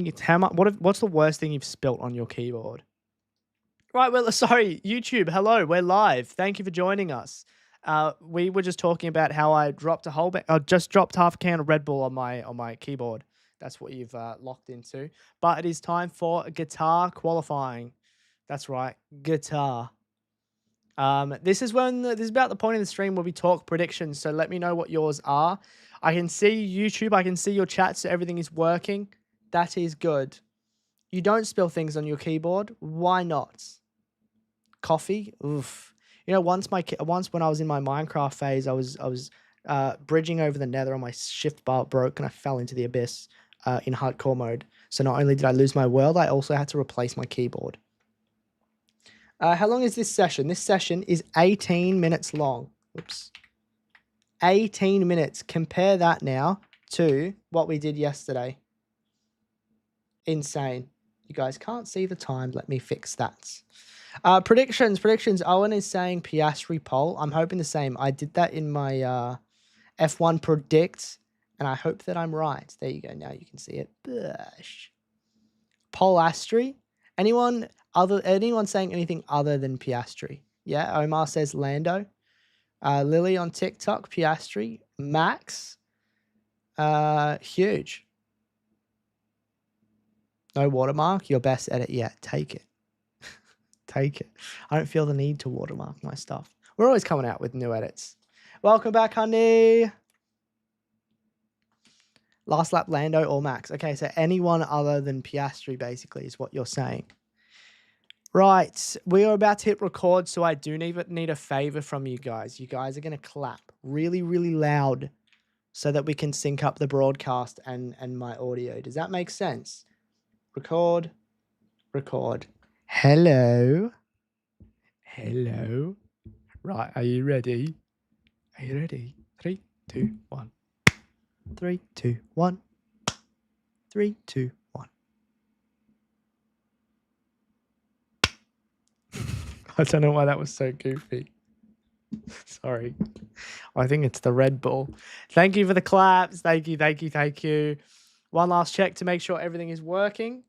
It's how much. What's the worst thing you've spilt on your keyboard? Right. Well, sorry, YouTube. Hello, we're live. Thank you for joining us. We were just talking about how I dropped a whole. I just dropped half a can of Red Bull on my keyboard. That's what you've locked into. But it is time for guitar qualifying. That's right, guitar. This is this is about the point in the stream where we talk predictions. So let me know what yours are. I can see YouTube. I can see your chat. So everything is working. That is good. You don't spill things on your keyboard. Why not? Coffee. Oof. You know, once when I was in my Minecraft phase, I was bridging over the Nether and my shift bar broke and I fell into the abyss in hardcore mode. So not only did I lose my world, I also had to replace my keyboard. How long is this session? This session is 18 minutes long. Oops. 18 minutes. Compare that now to what we did yesterday. Insane. You guys can't see the time. Let me fix that. Predictions. Owen is saying Piastri pole. I'm hoping the same. I did that in my F1 predict, and I hope that I'm right. There you go. Now you can see it. Bush. Polastri. Anyone saying anything other than Piastri? Yeah, Omar says Lando. Lily on TikTok, Piastri. Max. Huge. No watermark. Your best edit yet. Take it. Take it. I don't feel the need to watermark my stuff. We're always coming out with new edits. Welcome back, honey. Last lap, Lando or Max. Okay, so anyone other than Piastri, basically, is what you're saying. Right, we are about to hit record, so I do need a favor from you guys. You guys are going to clap really, really loud so that we can sync up the broadcast and my audio. Does that make sense? Record. Hello. Right, are you ready? 3, 2, 1. 3, 2, 1. 3, 2, 1. I don't know why that was so goofy. Sorry. I think it's the Red Bull. Thank you for the claps. Thank you. One last check to make sure everything is working.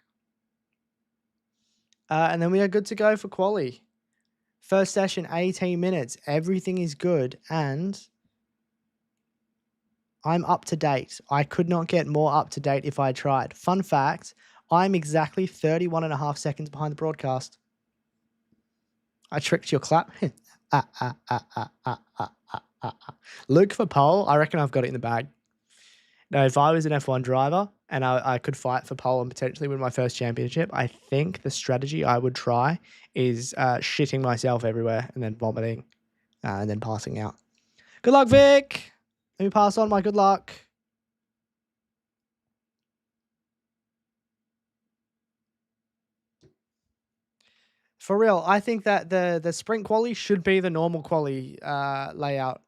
And then we are good to go for quali. First session, 18 minutes. Everything is good. And I'm up to date. I could not get more up to date if I tried. Fun fact, I'm exactly 31.5 seconds behind the broadcast. I tricked your clap. Luke for pole. I reckon I've got it in the bag. No, if I was an F1 driver and I could fight for pole and potentially win my first championship, I think the strategy I would try is shitting myself everywhere and then vomiting and then passing out. Good luck, Vic. Let me pass on my good luck. For real, I think that the sprint quali should be the normal quali layout.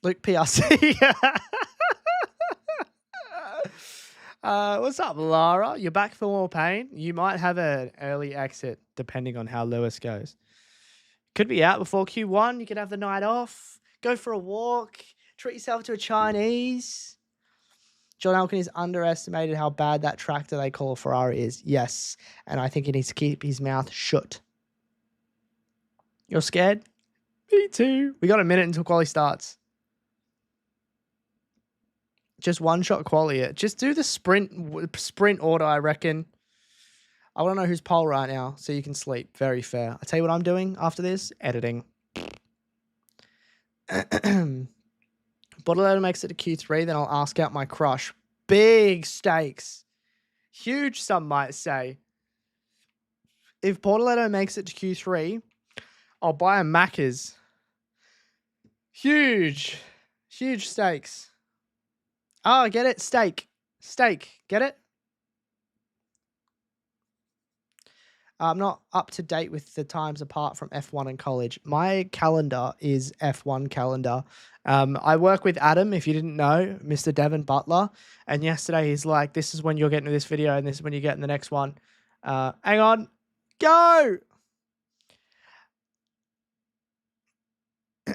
Luke PRC. What's up, Lara? You're back for more pain? You might have an early exit depending on how Lewis goes. Could be out before Q1. You could have the night off. Go for a walk. Treat yourself to a Chinese. John Elkin is underestimated how bad that tractor they call a Ferrari is. Yes. And I think he needs to keep his mouth shut. You're scared? Me too. We got a minute until quali starts. Just one shot quali. Just do the sprint order, I reckon. I want to know who's pole right now so you can sleep. Very fair. I'll tell you what I'm doing after this. Editing. Bortolotto makes it to Q3, then I'll ask out my crush. Big stakes. Huge, some might say. If Bortolotto makes it to Q3, I'll buy a Macca's. Huge stakes. Oh, get it? Steak. Get it? I'm not up to date with the times apart from F1 and college. My calendar is F1 calendar. I work with Adam, if you didn't know, Mr. Devon Butler. And yesterday he's like, this is when you're getting to this video and this is when you get in the next one. Hang on. Go!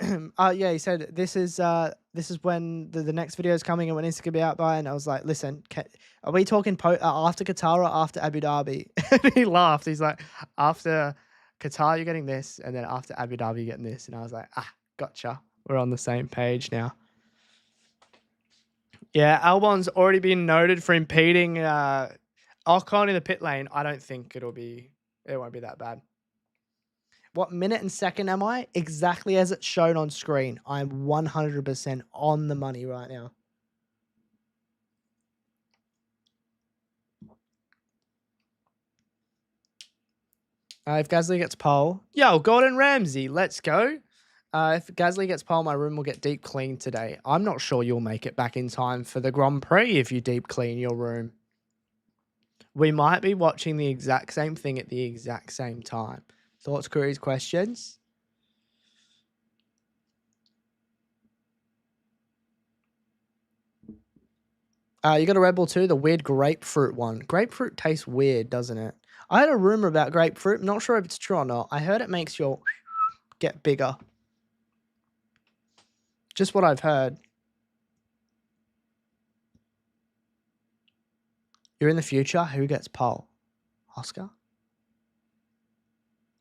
Yeah, he said, this is this is when the next video is coming and when it's going to be out by. And I was like, listen, are we talking after Qatar or after Abu Dhabi? And he laughed. He's like, after Qatar, you're getting this. And then after Abu Dhabi, you're getting this. And I was like, gotcha. We're on the same page now. Yeah, Albon's already been noted for impeding Ocon in the pit lane. I don't think it won't be that bad. What minute and second am I? Exactly as it's shown on screen. I'm 100% on the money right now. If Gasly gets pole, yo, Gordon Ramsay, let's go. If Gasly gets pole, my room will get deep cleaned today. I'm not sure you'll make it back in time for the Grand Prix if you deep clean your room. We might be watching the exact same thing at the exact same time. Thoughts, queries, questions? You got a Red Bull too, the weird grapefruit one. Grapefruit tastes weird, doesn't it? I had a rumor about grapefruit. I'm not sure if it's true or not. I heard it makes your get bigger. Just what I've heard. You're in the future. Who gets pole? Oscar?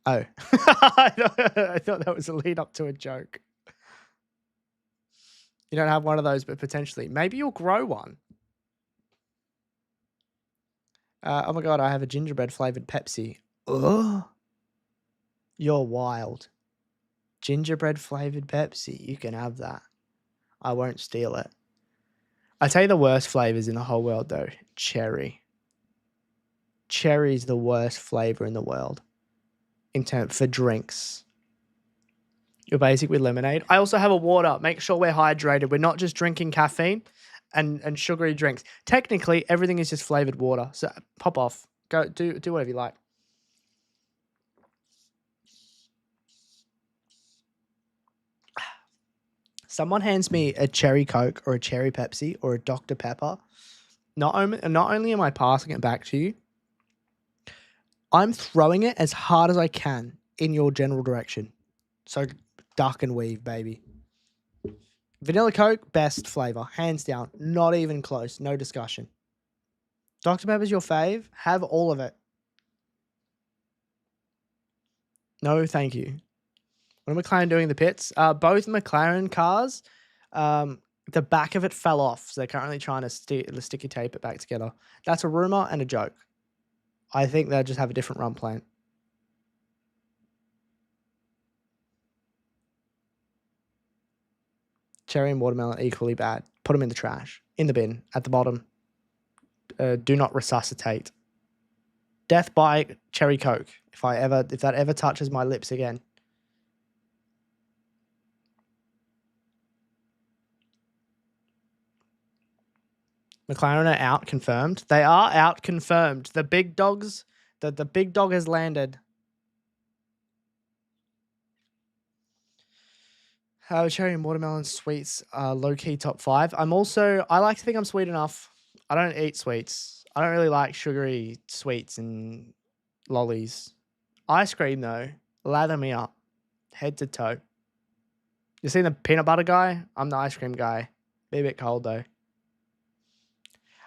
Oh. I thought that was a lead up to a joke. You don't have one of those, but potentially. Maybe you'll grow one. Oh my God, I have a gingerbread flavored Pepsi. Ugh. You're wild. Gingerbread flavored Pepsi. You can have that. I won't steal it. I tell you the worst flavors in the whole world though. Cherry. Cherry is the worst flavor in the world. For drinks. You're basic with lemonade. I also have a water. Make sure we're hydrated. We're not just drinking caffeine and sugary drinks. Technically, everything is just flavored water. So pop off. Go do whatever you like. Someone hands me a cherry Coke or a cherry Pepsi or a Dr. Pepper. Not only am I passing it back to you, I'm throwing it as hard as I can in your general direction. So duck and weave, baby. Vanilla Coke, best flavor. Hands down. Not even close. No discussion. Dr. Pepper's your fave? Have all of it. No, thank you. What are McLaren doing in the pits? Both McLaren cars, the back of it fell off. So they're currently trying to sticky tape it back together. That's a rumor and a joke. I think they'll just have a different run plan. Cherry and watermelon equally bad. Put them in the trash. In the bin. At the bottom. Do not resuscitate. Death by cherry Coke. If that ever touches my lips again. McLaren are out confirmed. They are out confirmed. The big dogs, the big dog has landed. Cherry and watermelon sweets are low-key top 5. I like to think I'm sweet enough. I don't eat sweets. I don't really like sugary sweets and lollies. Ice cream, though, lather me up. Head to toe. You seen the peanut butter guy? I'm the ice cream guy. Be a bit cold, though.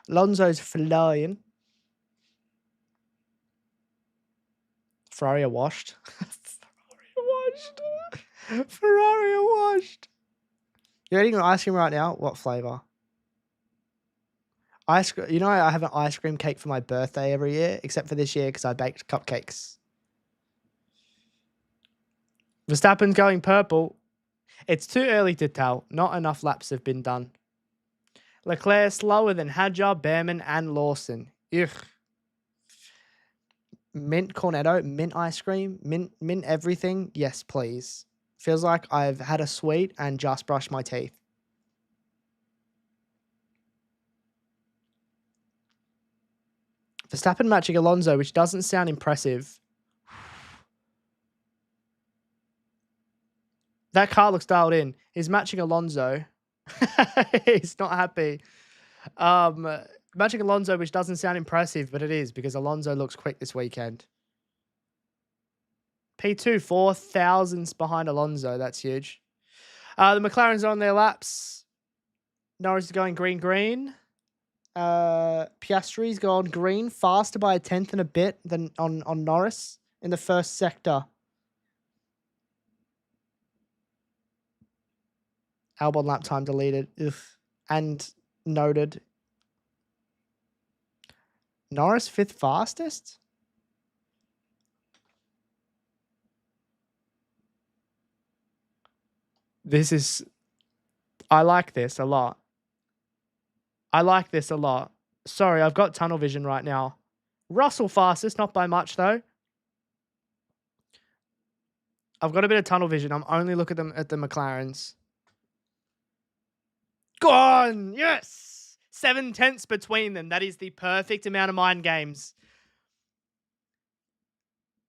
Alonso's flying. Ferrari are washed. Ferrari are washed. You're eating an ice cream right now? What flavor? Ice cream. You know I have an ice cream cake for my birthday every year, except for this year because I baked cupcakes. Verstappen's going purple. It's too early to tell. Not enough laps have been done. Leclerc slower than Hadjar, Behrman, and Lawson. Ugh. Mint cornetto, mint ice cream, mint everything. Yes, please. Feels like I've had a sweet and just brushed my teeth. Verstappen matching Alonso, which doesn't sound impressive. That car looks dialed in. He's matching Alonso. He's not happy. Matching Alonso, which doesn't sound impressive, but it is because Alonso looks quick this weekend. P2, 4 thousandths behind Alonso. That's huge. The McLarens are on their laps. Norris is going green, green. Piastri's gone green, faster by a tenth and a bit than on Norris in the first sector. Albon lap time deleted. Ugh. And noted. Norris 5th fastest? This is... I like this a lot. I like this a lot. Sorry, I've got tunnel vision right now. Russell fastest, not by much though. I've got a bit of tunnel vision. I'm only looking at the McLarens. Gone! Yes! 7 tenths between them. That is the perfect amount of mind games.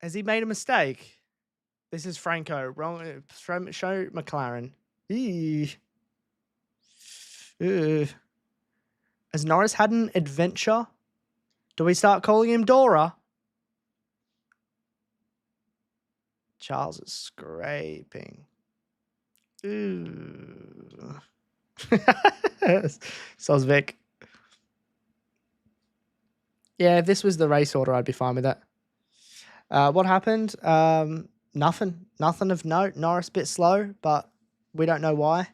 Has he made a mistake? This is Franco. Wrong. Show McLaren. Eee. Has Norris had an adventure? Do we start calling him Dora? Charles is scraping. Ooh. Soz Vic. Yeah, if this was the race order, I'd be fine with that. What happened? Nothing. Nothing of note. Norris a bit slow, but we don't know why.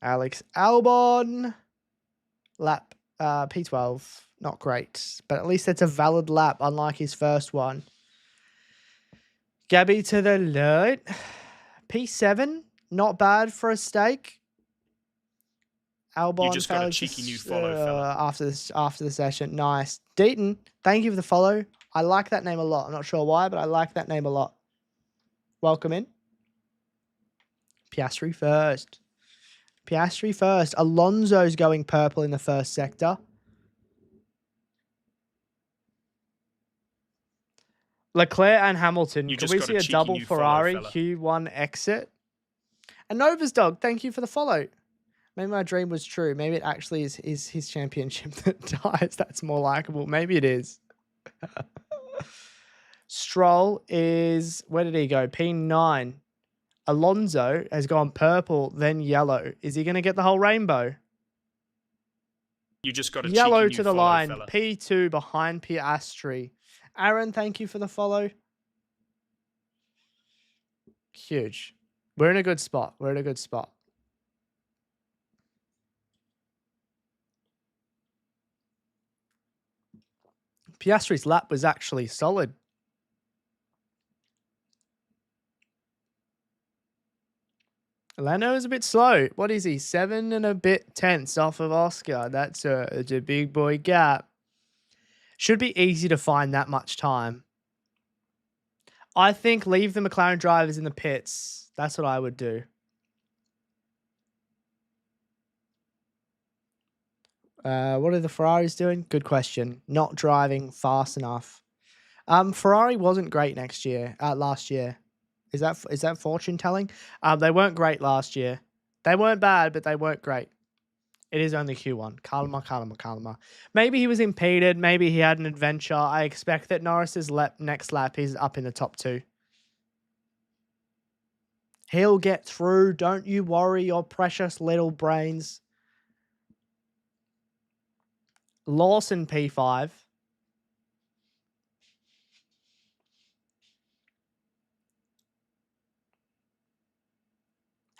Alex Albon. Lap P12. Not great, but at least it's a valid lap, unlike his first one. Gabby to the left. P7. Not bad for a stake. Albon, you just got a cheeky new follow, fella. After the session. Nice. Deaton, thank you for the follow. I like that name a lot. I'm not sure why, but I like that name a lot. Welcome in. Piastri first. Piastri first. Alonso's going purple in the first sector. Leclerc and Hamilton. Can we see a double Ferrari Q1 exit? And Nova's Dog, thank you for the follow. Maybe my dream was true. Maybe it actually is his championship that dies. That's more likable. Maybe it is. Stroll is... Where did he go? P9. Alonso has gone purple, then yellow. Is he going to get the whole rainbow? You just got a yellow cheeky to new the follow, line. fella. P2 behind Piastri. Aaron, thank you for the follow. Huge. We're in a good spot. We're in a good spot. Piastri's lap was actually solid. Lando is a bit slow. What is he? 7 and a bit tenths off of Oscar. That's a big boy gap. Should be easy to find that much time. I think leave the McLaren drivers in the pits. That's what I would do. What are the Ferraris doing? Good question. Not driving fast enough. Ferrari wasn't great last year. Is that fortune telling? They weren't great last year. They weren't bad, but they weren't great. It is only Q1. Calma. Maybe he was impeded. Maybe he had an adventure. I expect that Norris's next lap is up in the top 2. He'll get through. Don't you worry, your precious little brains. Lawson P5.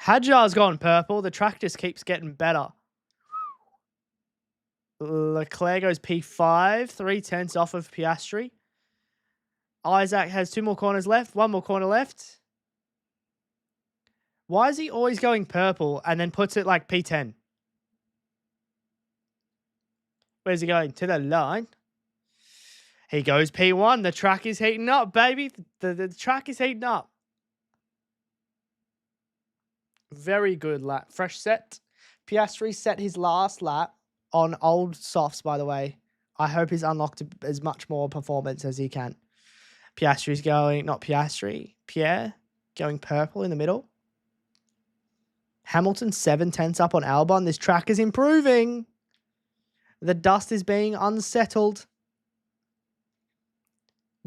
Hadjar's gone purple. The track just keeps getting better. Leclerc goes P5. 3 tenths off of Piastri. Isaac has 2 more corners left. 1 more corner left. Why is he always going purple and then puts it like P10? Where's he going? To the line. He goes P1. The track is heating up, baby. The track is heating up. Very good lap. Fresh set. Piastri set his last lap on old softs, by the way. I hope he's unlocked as much more performance as he can. Piastri's going, not Piastri, Pierre going purple in the middle. Hamilton 7 tenths up on Albon. This track is improving. The dust is being unsettled.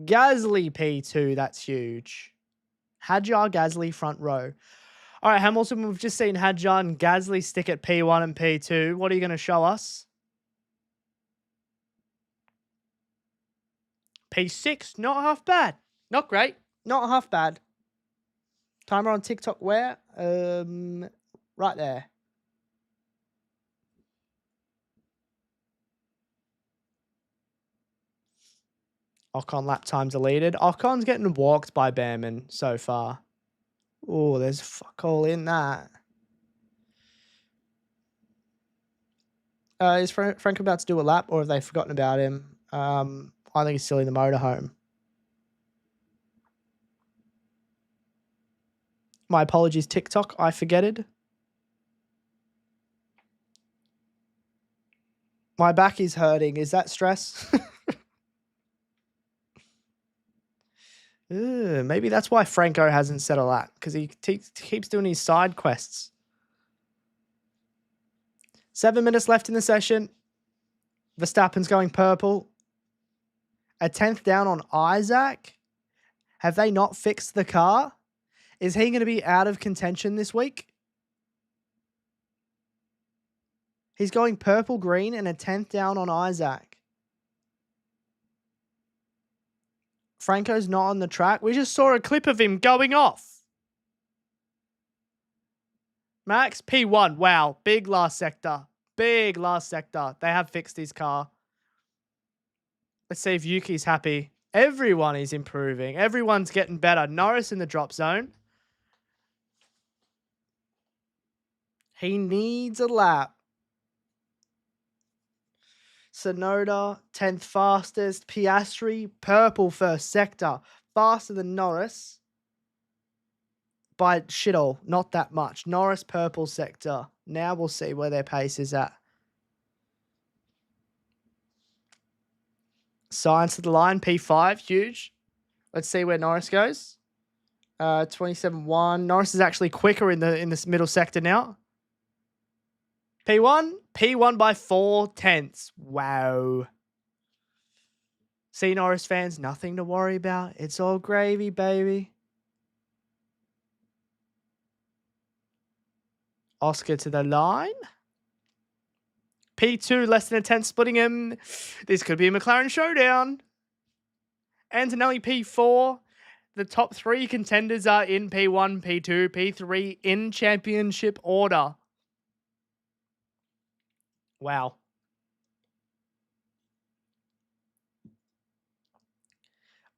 Gasly P2, that's huge. Hadjar, Gasly, front row. All right, Hamilton, we've just seen Hadjar and Gasly stick at P1 and P2. What are you going to show us? P6, not half bad. Not great, not half bad. Timer on TikTok where? Right there. Ocon lap time deleted. Ocon's getting walked by Behrman so far. Oh, there's fuck all in that. Is Frank about to do a lap, or have they forgotten about him? I think he's still in the motorhome. My apologies, TikTok. I forgetted. My back is hurting. Is that stress? Maybe that's why Franco hasn't set a lap, because he keeps doing his side quests. 7 minutes left in the session. Verstappen's going purple. A 10th down on Isaac. Have they not fixed the car? Is he going to be out of contention this week? He's going purple, green, and a 10th down on Isaac. Franco's not on the track. We just saw a clip of him going off. Max, P1. Wow. Big last sector. Big last sector. They have fixed his car. Let's see if Yuki's happy. Everyone is improving. Everyone's getting better. Norris in the drop zone. He needs a lap. Sonoda, 10th fastest. Piastri, purple first sector. Faster than Norris. By shit all, not that much. Norris, purple sector. Now we'll see where their pace is at. Science of the line, P5, huge. Let's see where Norris goes. 27.1. Norris is actually quicker in this middle sector now. P1 by 4/10. Wow. See, Norris fans, nothing to worry about. It's all gravy, baby. Oscar to the line. P2, less than a 10th, splitting him. This could be a McLaren showdown. Antonelli, P4. The top 3 contenders are in P1, P2, P3 in championship order. Wow.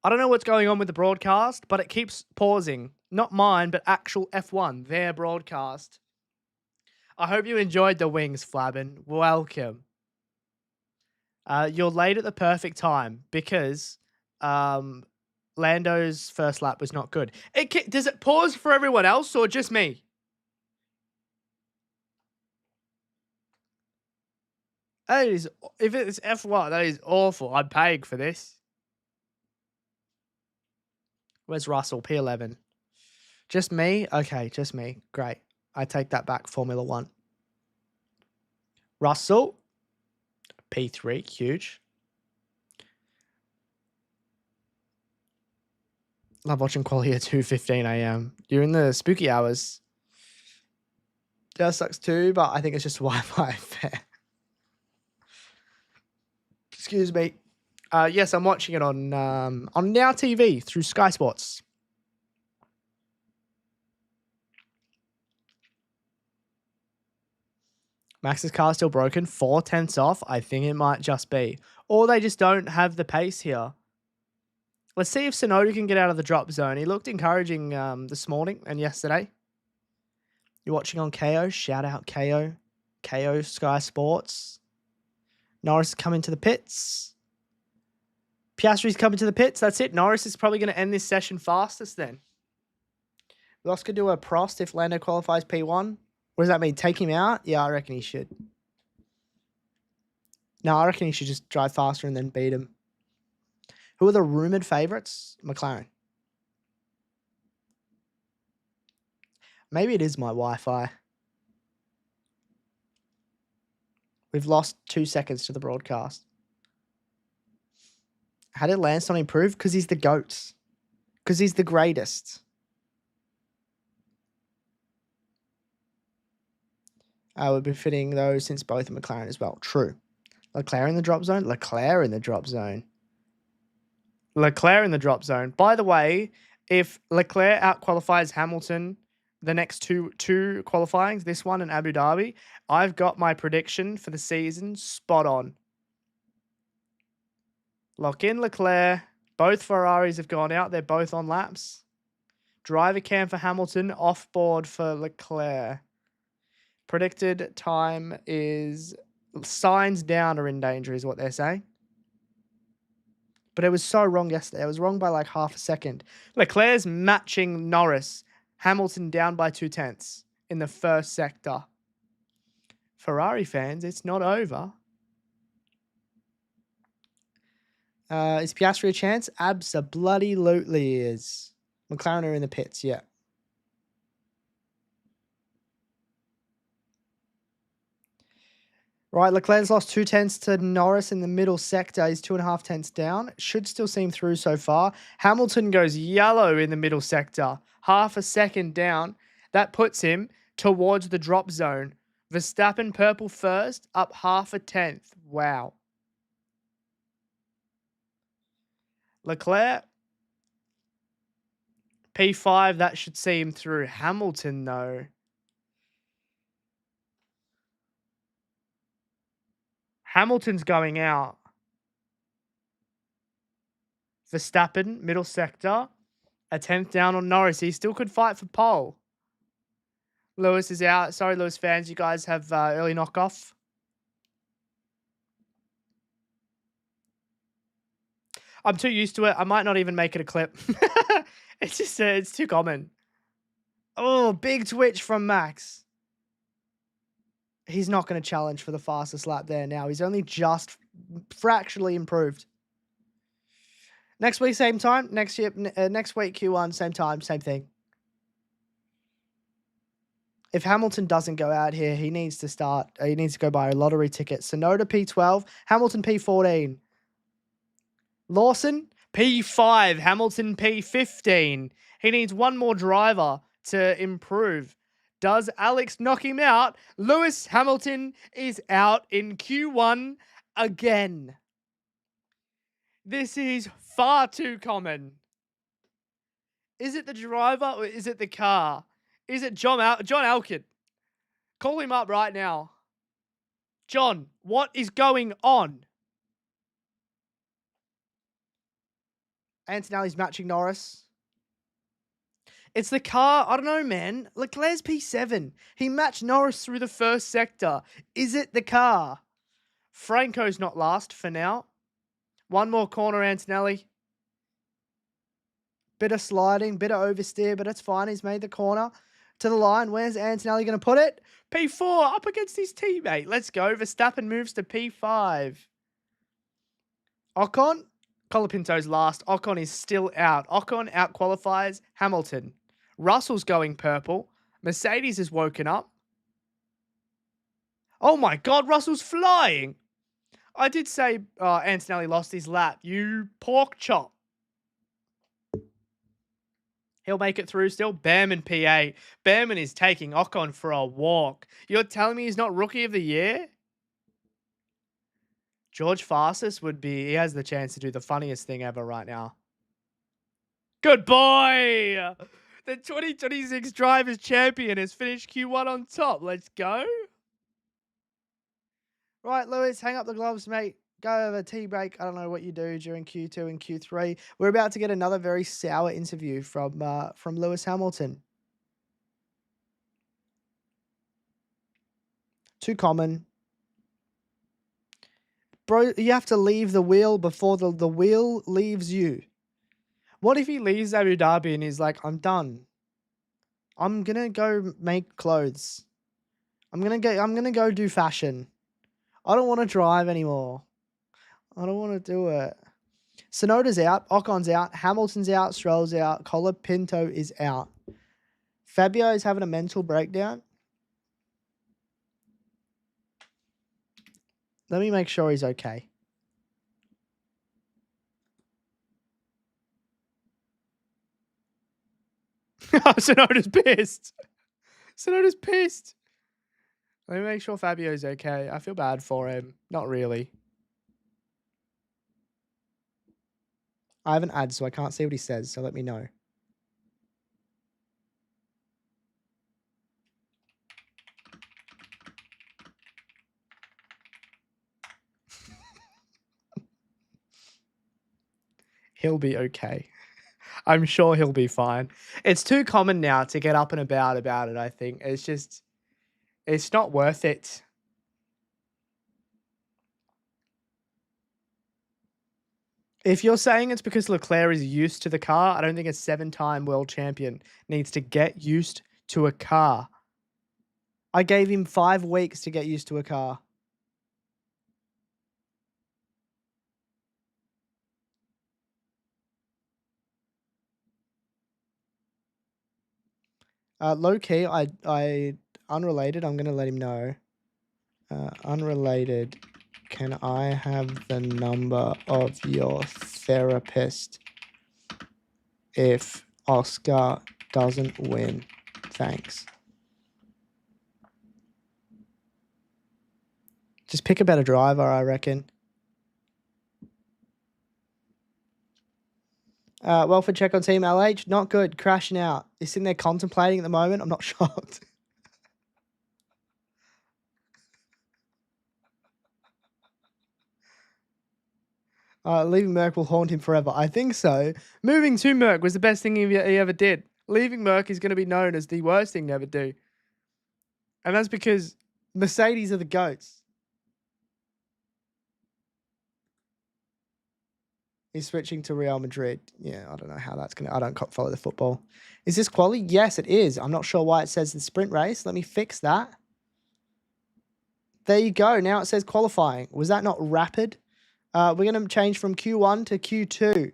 I don't know what's going on with the broadcast, but it keeps pausing. Not mine, but actual F1, their broadcast. I hope you enjoyed the wings, Flabbin. Welcome. You're late at the perfect time because Lando's first lap was not good. Does it pause for everyone else or just me? If it's F1, that is awful. I'm paying for this. Where's Russell? P11. Just me? Okay, just me. Great. I take that back. Formula 1. Russell. P3. Huge. Love watching quality at 2:15 a.m. You're in the spooky hours. That sucks too, but I think it's just Wi-Fi fair. Excuse me. Yes, I'm watching it on Now TV through Sky Sports. Max's car still broken. 4/10 off. I think it might just be. Or they just don't have the pace here. Let's see if Sonoda can get out of the drop zone. He looked encouraging this morning and yesterday. You're watching on KO. Shout out KO. KO Sky Sports. Norris is coming to the pits. Piastri's coming to the pits. That's it. Norris is probably going to end this session fastest then. Will Oscar do a Prost if Lando qualifies P1? What does that mean? Take him out? Yeah, I reckon he should. No, I reckon he should just drive faster and then beat him. Who are the rumoured favourites? McLaren. Maybe it is my Wi-Fi. We've lost 2 seconds to the broadcast. How did Lance not improve? Because he's the GOAT. Because he's the greatest. Would be fitting though since both are McLaren as well. True. Leclerc in the drop zone. Leclerc in the drop zone. Leclerc in the drop zone. By the way, if Leclerc outqualifies Hamilton the next two qualifyings, this one and Abu Dhabi, I've got my prediction for the season spot on. Lock in Leclerc. Both Ferraris have gone out. They're both on laps. Driver cam for Hamilton. Off board for Leclerc. Predicted time is signs down are in danger is what they're saying. But it was so wrong yesterday. It was wrong by like half a second. Leclerc's matching Norris. Hamilton down by 2/10 in the first sector. Ferrari fans, it's not over. Is Piastri a chance? Abso-bloody-lutely is. McLaren are in the pits, yeah. Right, Leclerc's lost 2/10 to Norris in the middle sector. He's 2.5 down. Should still seem through so far. Hamilton goes yellow in the middle sector. Half a second down. That puts him towards the drop zone. Verstappen purple first, up 0.5. Wow. Leclerc, P5, that should see him through. Hamilton, though. Hamilton's going out. Verstappen, middle sector. 1/10 down on Norris. He still could fight for pole. Lewis is out. Sorry, Lewis fans. You guys have early knockoff. I'm too used to it. I might not even make it a clip. It's just, it's too common. Oh, big twitch from Max. He's not going to challenge for the fastest lap there now. He's only just fractionally improved. Next week, same time. Next week, Q1, same time, same thing. If Hamilton doesn't go out here, he needs to start. He needs to go buy a lottery ticket. Sonoda P12, Hamilton P14. Lawson P5, Hamilton P15. He needs one more driver to improve. Does Alex knock him out? Lewis Hamilton is out in Q1 again. This is far too common. Is it the driver or is it the car? Is it John Elkin? Call him up right now. John, what is going on? Antonelli's matching Norris. It's the car. I don't know, man. Leclerc's P7. He matched Norris through the first sector. Is it the car? Franco's not last for now. One more corner, Antonelli. Bit of sliding, bit of oversteer, but it's fine. He's made the corner to the line. Where's Antonelli going to put it? P4 up against his teammate. Let's go. Verstappen moves to P5. Ocon. Colapinto's last. Ocon is still out. Ocon outqualifies Hamilton. Russell's going purple. Mercedes has woken up. Oh my God, Russell's flying. I did say Antonelli lost his lap. You pork chop. He'll make it through still. Behrman P8. Behrman is taking Ocon for a walk. You're telling me he's not Rookie of the Year? George Fastest would be, he has the chance to do the funniest thing ever right now. Good boy! The 2026 Drivers' Champion has finished Q1 on top. Let's go. Right, Lewis, hang up the gloves, mate. Go over tea break. I don't know what you do during Q2 and Q3. We're about to get another very sour interview from Lewis Hamilton. Too common. Bro, you have to leave the wheel before the wheel leaves you. What if he leaves Abu Dhabi and he's like, I'm done. I'm going to go make clothes. I'm going to go do fashion. I don't want to drive anymore. I don't want to do it. Sonoda's out. Ocon's out. Hamilton's out. Stroll's out. Colapinto is out. Fabio is having a mental breakdown. Let me make sure he's okay. Sonoda's pissed. Sonoda's pissed. Let me make sure Fabio's okay. I feel bad for him. Not really. I have an ad, so I can't see what he says, so let me know. He'll be okay. I'm sure he'll be fine. It's too common now to get up and about it, I think. It's not worth it. If you're saying it's because Leclerc is used to the car, I don't think a 7-time world champion needs to get used to a car. I gave him 5 weeks to get used to a car. Low key, I unrelated. I'm gonna let him know. Unrelated. Can I have the number of your therapist if Oscar doesn't win? Thanks. Just pick a better driver, I reckon. Welfare check on Team LH. Not good. Crashing out. He's sitting there contemplating at the moment. I'm not shocked. Leaving Merc will haunt him forever. I think so. Moving to Merc was the best thing he ever did. Leaving Merc is going to be known as the worst thing to ever do. And that's because Mercedes are the GOATs. He's switching to Real Madrid. Yeah, I don't know how that's going to... I don't follow the football. Is this quali? Yes, it is. I'm not sure why it says the sprint race. Let me fix that. There you go. Now it says qualifying. Was that not rapid? We're going to change from Q1 to Q2.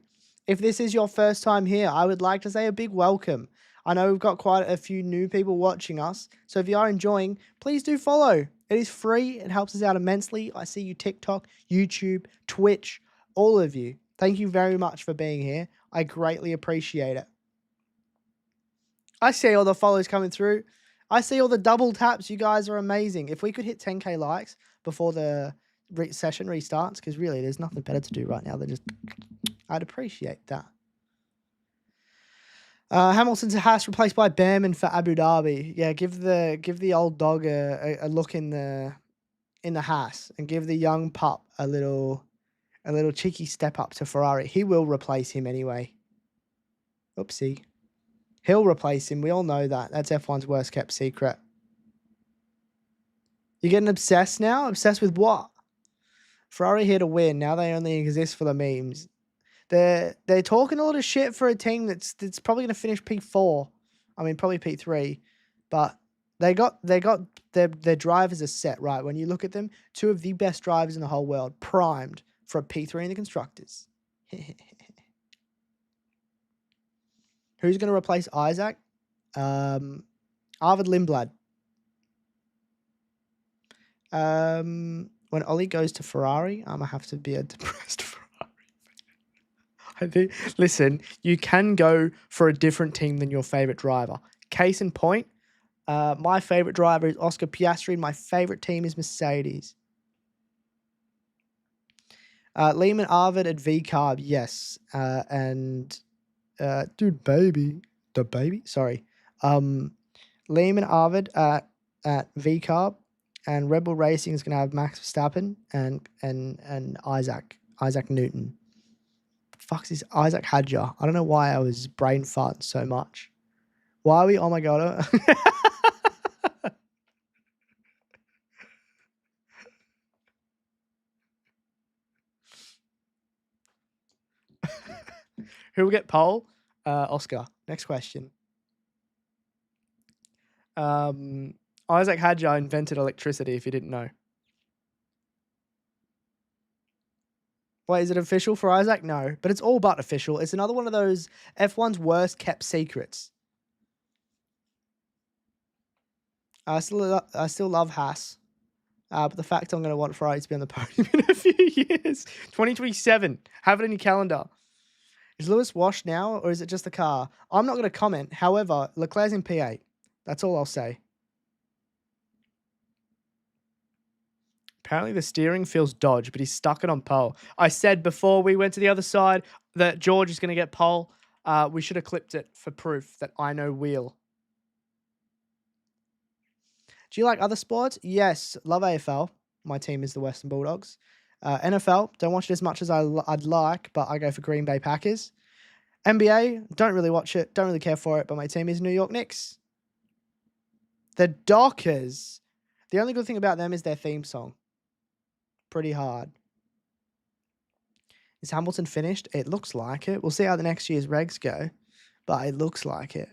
If this is your first time here, I would like to say a big welcome. I know we've got quite a few new people watching us. So if you are enjoying, please do follow. It is free. It helps us out immensely. I see you TikTok, YouTube, Twitch, all of you. Thank you very much for being here. I greatly appreciate it. I see all the follows coming through. I see all the double taps. You guys are amazing. If we could hit 10K likes before the session restarts, because really there's nothing better to do right now than just... I'd appreciate that. Hamilton's a Haas replaced by Behrman for Abu Dhabi. Yeah, give the old dog a look in the Haas and give the young pup a little cheeky step up to Ferrari. He will replace him anyway. Oopsie. He'll replace him. We all know that. That's F1's worst kept secret. You're getting obsessed now? Obsessed with what? Ferrari here to win. Now they only exist for the memes. They're talking a lot of shit for a team that's probably going to finish P4. I mean, probably P3. But they got their drivers are set, right? When you look at them, 2 of the best drivers in the whole world, primed for a P3 in the constructors. Who's going to replace Isaac? Arvid Lindblad. When Ollie goes to Ferrari, I'm going to have to be a depressed Ferrari. I think, listen, you can go for a different team than your favorite driver. Case in point, my favorite driver is Oscar Piastri. My favorite team is Mercedes. Lehman Arvid at V-Carb, yes. Dude, baby. The baby? Sorry. Lehman Arvid at V-Carb. And Red Bull Racing is going to have Max Verstappen and Isaac Newton. Fuck's is Isaac Hadjar. I don't know why I was brain farting so much. Why are we? Oh my god. Who will get pole? Oscar. Next question. Isaac Hadjar invented electricity, if you didn't know. Wait, is it official for Isaac? No, but it's all but official. It's another one of those F1's worst kept secrets. I still love Haas. But the fact I'm going to want Ferrari to be on the podium in a few years. 2027. Have it in your calendar. Is Lewis washed now, or is it just the car? I'm not going to comment. However, Leclerc's in P8. That's all I'll say. Apparently the steering feels dodge, but he's stuck it on pole. I said before we went to the other side that George is going to get pole. We should have clipped it for proof that I know wheel. Do you like other sports? Yes, love AFL. My team is the Western Bulldogs. NFL, don't watch it as much as I'd like, but I go for Green Bay Packers. NBA, don't really watch it, don't really care for it, but my team is New York Knicks. The Dockers, the only good thing about them is their theme song. Pretty hard. Is Hamilton finished? It looks like it. We'll see how the next year's regs go, but it looks like it.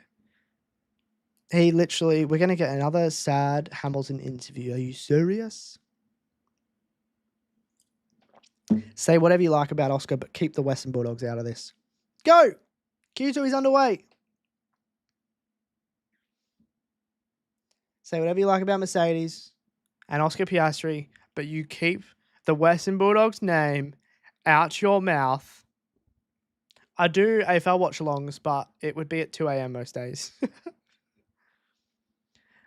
He literally, we're going to get another sad Hamilton interview. Are you serious? Say whatever you like about Oscar, but keep the Western Bulldogs out of this. Go! Q2 is underway. Say whatever you like about Mercedes and Oscar Piastri, but you keep the Western Bulldogs name out your mouth. I do AFL watch-alongs, but it would be at 2 a.m. most days. I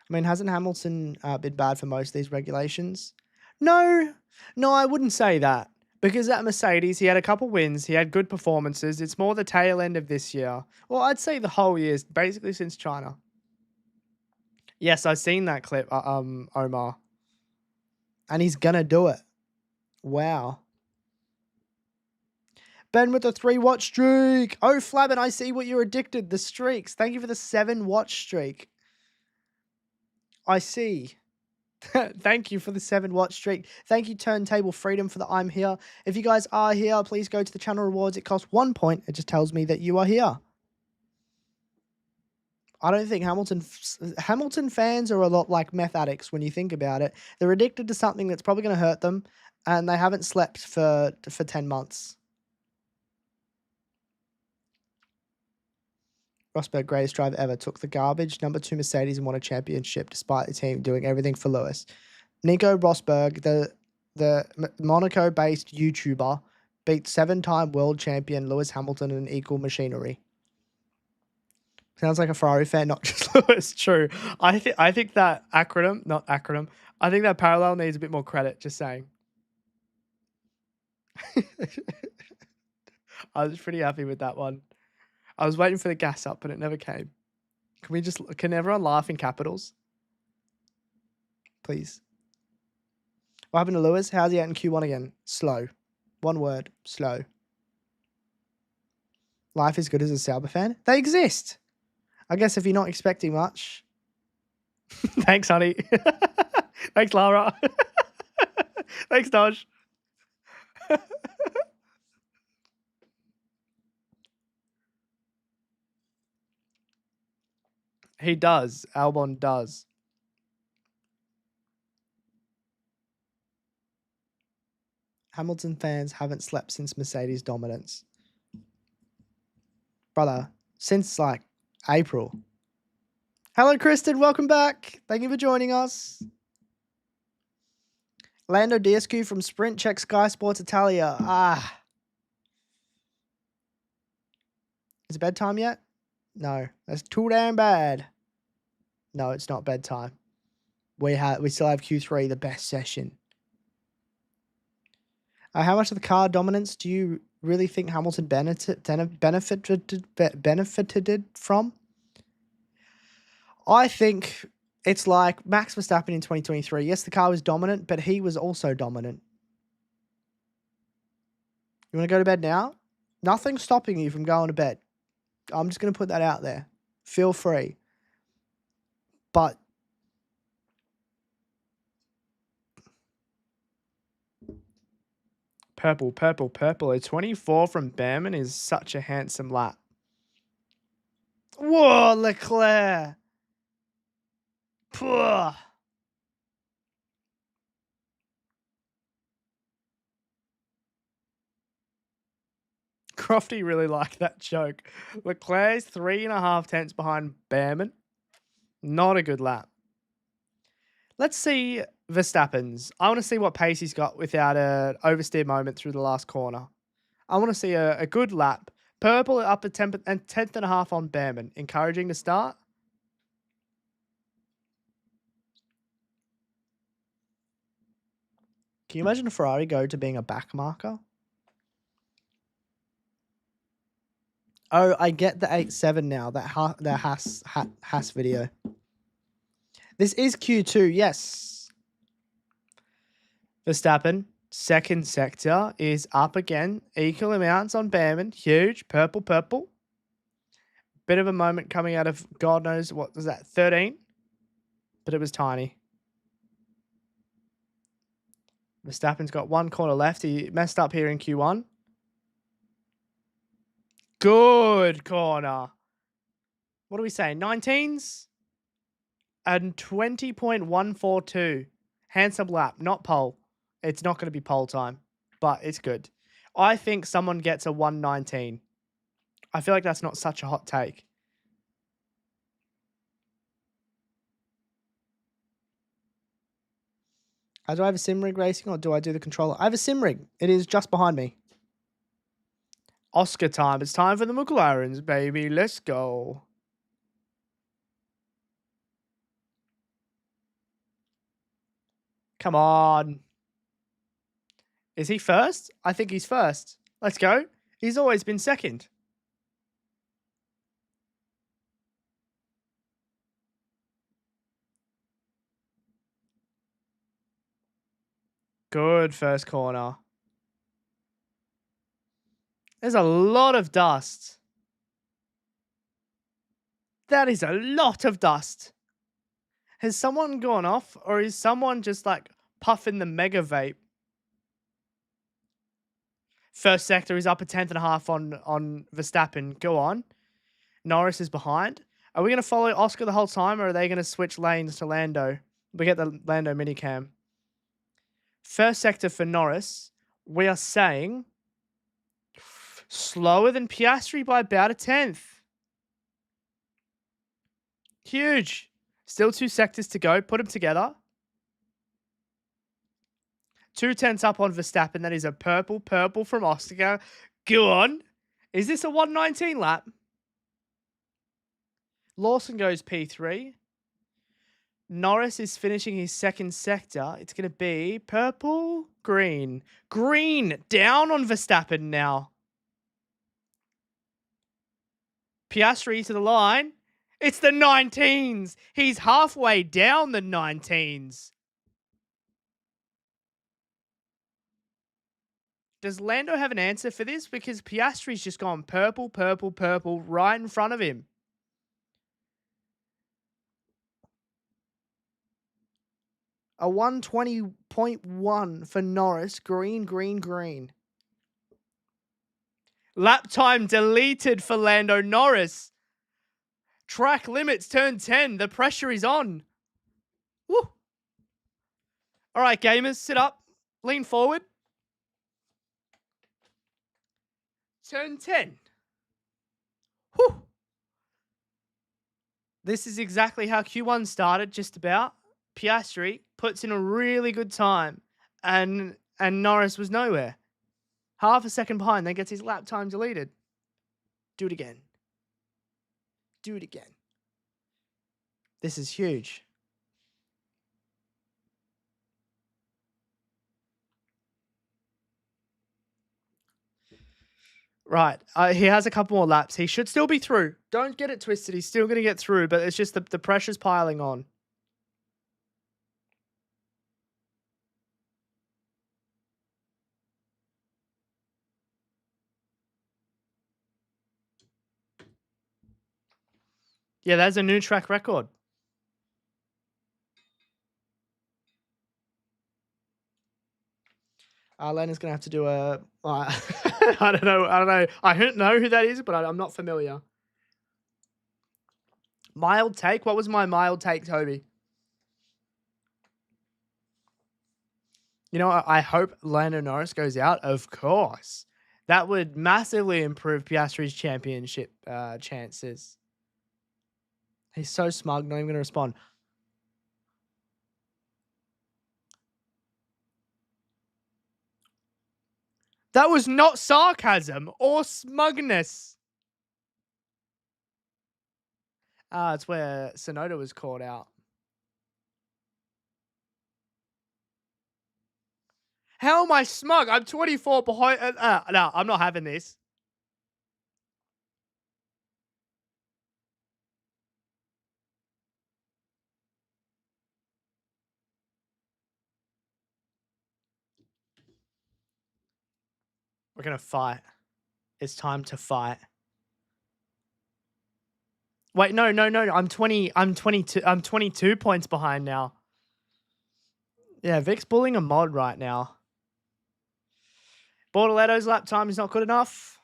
mean, hasn't Hamilton been bad for most of these regulations? No, I wouldn't say that. Because at Mercedes, he had a couple wins. He had good performances. It's more the tail end of this year. Well, I'd say the whole year, basically since China. Yes, I've seen that clip, Omar. And he's going to do it. Wow. Ben with the 3-watch streak. Oh, Flabbin, I see what you're addicted. The streaks. Thank you for the 7-watch streak. I see. Thank you for the 7-watch streak. Thank you, Turntable Freedom, for the I'm here. If you guys are here, please go to the channel rewards. It costs 1 point. It just tells me that you are here. I don't think Hamilton fans are a lot like meth addicts when you think about it. They're addicted to something that's probably going to hurt them, and they haven't slept for 10 months. Rosberg, greatest driver ever, took the garbage number 2 Mercedes and won a championship despite the team doing everything for Lewis. Nico Rosberg, the Monaco-based YouTuber, beat 7-time world champion Lewis Hamilton in equal machinery. Sounds like a Ferrari fan, not just Lewis. True. I think that acronym. I think that parallel needs a bit more credit. Just saying. I was pretty happy with that one. I was waiting for the gas up, but it never came. Can everyone laugh in capitals? Please. What happened to Lewis? How's he out in Q1 again? Slow. One word. Slow. Life is good as a Sauber fan. They exist. I guess if you're not expecting much. Thanks, honey. Thanks, Lara. Thanks, Dodge. He does. Albon does. Hamilton fans haven't slept since Mercedes dominance. Brother, since like April. Hello, Kristen. Welcome back. Thank you for joining us. Lando DSQ from Sprint. Check Sky Sports Italia. Is it bedtime yet? No, that's too damn bad. No, it's not bedtime. We still have Q3, the best session. How much of the car dominance do you really think Hamilton benefited from? I think it's like Max Verstappen in 2023. Yes, the car was dominant, but he was also dominant. You want to go to bed now? Nothing's stopping you from going to bed. I'm just going to put that out there. Feel free. But purple. A 24 from Behrman is such a handsome lap. Whoa, Leclerc. Puh. Crofty really liked that joke. Leclerc's 3.5 tenths behind Behrman. Not a good lap. Let's see Verstappen's. I want to see what pace he's got without an oversteer moment through the last corner. I want to see a good lap. Purple up a tenth and a half on Behrman. Encouraging to start. Can you imagine a Ferrari go to being a back marker? Oh, I get the 8.7 now. That Haas video. This is Q2, yes. Verstappen, second sector, is up again. Equal amounts on Behrman. Huge. Purple, purple. Bit of a moment coming out of God knows what was that, 13? But it was tiny. Verstappen's got one corner left. He messed up here in Q1. Good corner. What do we say? 19s? And 20.142. Handsome lap, not pole. It's not going to be pole time, but it's good. I think someone gets a 119. I feel like that's not such a hot take. Do I have a sim rig racing or do I do the controller? I have a sim rig. It is just behind me. Oscar time. It's time for the McLarens, baby. Let's go. Come on. Is he first? I think he's first. Let's go. He's always been second. Good first corner. There's a lot of dust. That is a lot of dust. Has someone gone off or is someone just like puffing the mega vape? First sector is up a 10.5 on Verstappen. Go on. Norris is behind. Are we going to follow Oscar the whole time or are they going to switch lanes to Lando? We get the Lando minicam. First sector for Norris. We are saying slower than Piastri by about a 10th. Huge. Still 2 sectors to go. Put them together. 2 tenths up on Verstappen. That is a purple from Oscar. Go on. Is this a 119 lap? Lawson goes P3. Norris is finishing his second sector. It's going to be purple, green. Green down on Verstappen now. Piastri to the line. It's the 19s. He's halfway down the 19s. Does Lando have an answer for this? Because Piastri's just gone purple right in front of him. A 120.1 for Norris. Green. Lap time deleted for Lando Norris. Track limits turn 10. The pressure is on. Woo. All right, gamers, sit up. Lean forward. Turn 10. Whew. This is exactly how Q1 started, just about. Piastri puts in a really good time, and Norris was nowhere. Half a second behind, then gets his lap time deleted. Do it again. This is huge. Right. He has a couple more laps. He should still be through. Don't get it twisted. He's still going to get through, but it's just the pressure's piling on. Yeah, that's a new track record. Lena's going to have to do a... I don't know. I don't know who that is, but I'm not familiar. Mild take? What was my mild take, Toby? You know, I hope Lando Norris goes out. Of course. That would massively improve Piastri's championship chances. He's so smug, not even going to respond. That was not sarcasm or smugness. It's where Sonoda was called out. How am I smug? I'm 24 behind. No, I'm not having this. We're going to fight. It's time to fight. Wait, no. I'm 22. I'm 22 points behind now. Yeah, Vic's bullying a mod right now. Bortoletto's lap time is not good enough.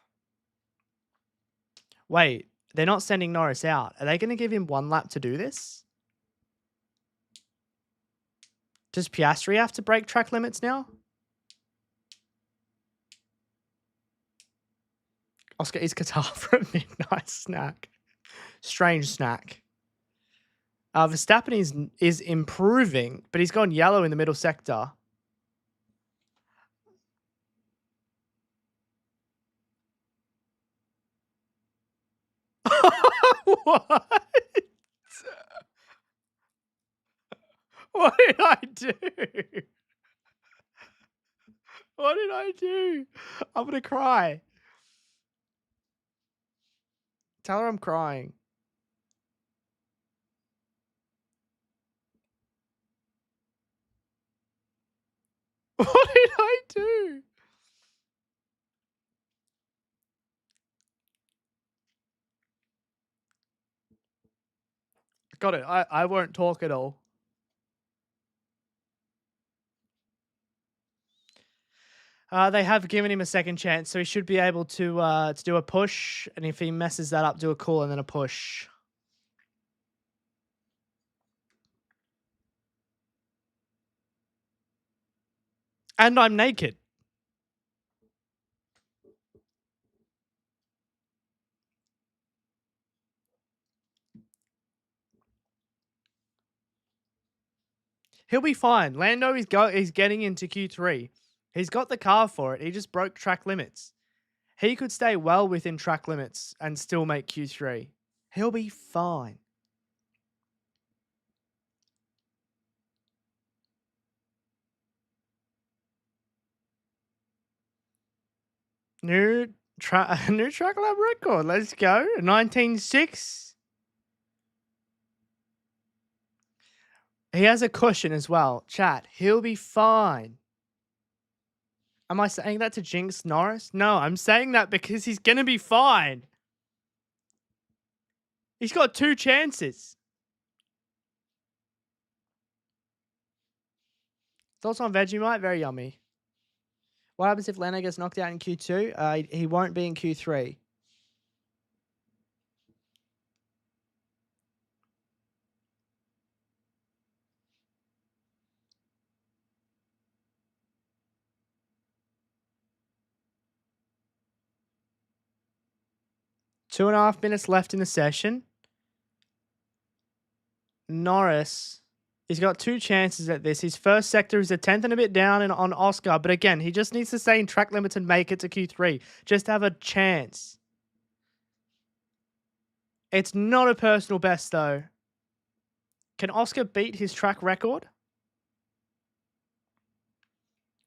Wait, they're not sending Norris out. Are they going to give him 1 lap to do this? Does Piastri have to break track limits now? Oscar is QATAR for a midnight snack. Strange snack. Verstappen is improving, but he's gone yellow in the middle sector. What? What did I do? What did I do? I'm gonna cry. Tell her I'm crying. What did I do? Got it. I won't talk at all. They have given him a second chance, so he should be able to do a push. And if he messes that up, do a call and then a push. And I'm naked. He'll be fine. Lando is getting into Q3. He's got the car for it. He just broke track limits. He could stay well within track limits and still make Q3. He'll be fine. New track lab record. Let's go. 19.6. He has a cushion as well. Chat, he'll be fine. Am I saying that to jinx Norris? No, I'm saying that because he's going to be fine. He's got 2 chances. Thoughts on Vegemite? Very yummy. What happens if Lando gets knocked out in Q2? He won't be in Q3. Two and a half minutes left in the session. Norris, he's got 2 chances at this. His first sector is a 10th and a bit down on Oscar. But again, he just needs to stay in track limits and make it to Q3. Just have a chance. It's not a personal best, though. Can Oscar beat his track record?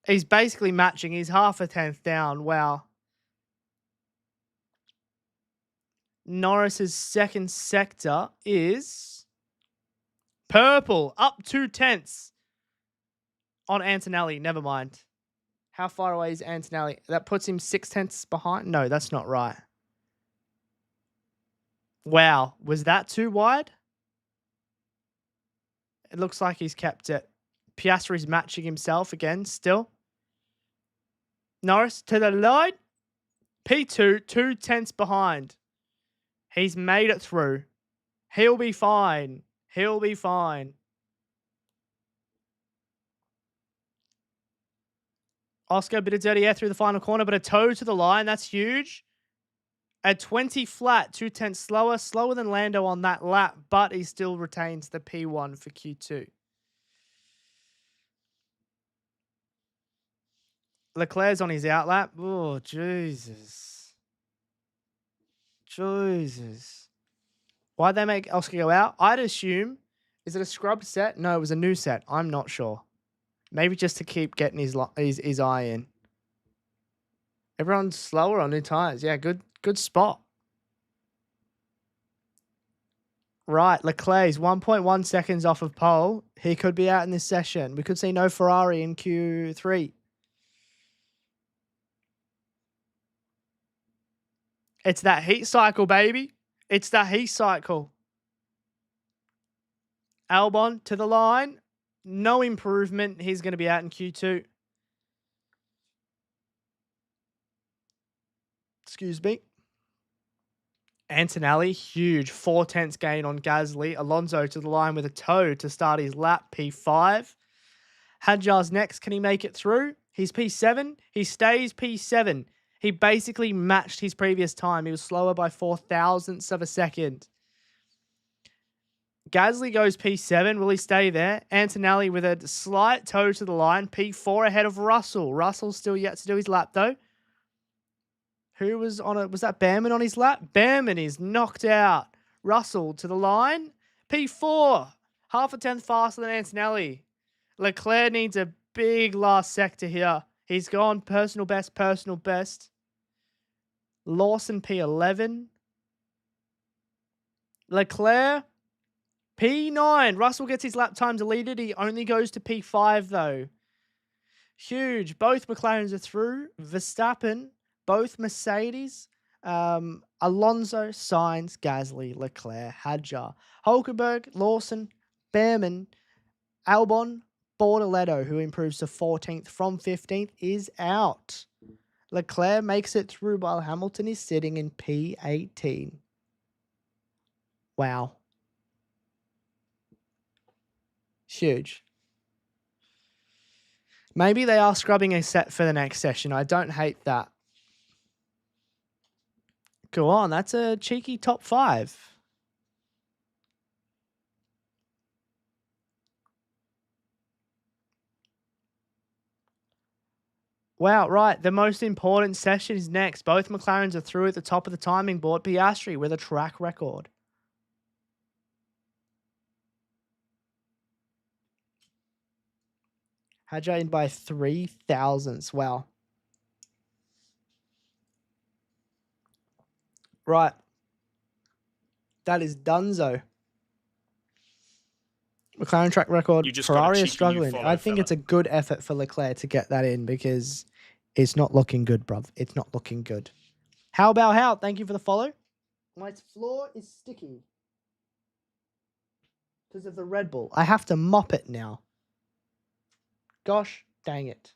He's basically matching. He's half a 10th down. Wow. Norris's second sector is purple. Up 2 tenths on Antonelli. Never mind. How far away is Antonelli? That puts him 6 tenths behind. No, that's not right. Wow. Was that too wide? It looks like he's kept it. Piastri's matching himself again still. Norris to the line. P2, 2 tenths behind. He's made it through. He'll be fine. He'll be fine. Oscar, a bit of dirty air through the final corner, but a toe to the line. That's huge. A 20 flat, 2 tenths slower than Lando on that lap, but he still retains the P1 for Q2. Leclerc's on his outlap. Oh, Jesus. Jesus. Why'd they make Oscar go out? I'd assume, is it a scrubbed set? No, it was a new set. I'm not sure. Maybe just to keep getting his eye in. Everyone's slower on new tires. Yeah, good spot. Right, Leclerc's 1.1 seconds off of pole. He could be out in this session. We could see no Ferrari in Q3. It's that heat cycle, baby. It's that heat cycle. Albon to the line. No improvement. He's going to be out in Q2. Excuse me. Antonelli, huge 4/10 gain on Gasly. Alonso to the line with a toe to start his lap, P5. Hadjar's next. Can he make it through? He's P7. He stays P7. He basically matched his previous time. He was slower by 0.004 of a second. Gasly goes P7. Will he stay there? Antonelli with a slight toe to the line. P4 ahead of Russell. Russell's still yet to do his lap, though. Who was on it? Was that Behrman on his lap? Behrman is knocked out. Russell to the line. P4. 0.5 faster than Antonelli. Leclerc needs a big last sector here. He's gone personal best. Lawson P11. Leclerc P9. Russell gets his lap time deleted. He only goes to P5 though. Huge. Both McLarens are through. Verstappen, both Mercedes. Alonso, Sainz, Gasly, Leclerc, Hadjar, Hulkenberg, Lawson, Behrman, Albon, Bortoletto, who improves to 14th from 15th, is out. Leclerc makes it through while Hamilton is sitting in P18. Wow. Huge. Maybe they are scrubbing a set for the next session. I don't hate that. Go on. That's a cheeky top 5. Wow, right. The most important session is next. Both McLarens are through at the top of the timing board. Piastri with a track record. Hadjar in by 3 thousandths. Wow. Right. That is dunzo. McLaren track record. Ferrari is struggling. I think it's a good effort for Leclerc to get that in because it's not looking good, bruv. It's not looking good. How about how? Thank you for the follow. My floor is sticky because of the Red Bull. I have to mop it now. Gosh dang it.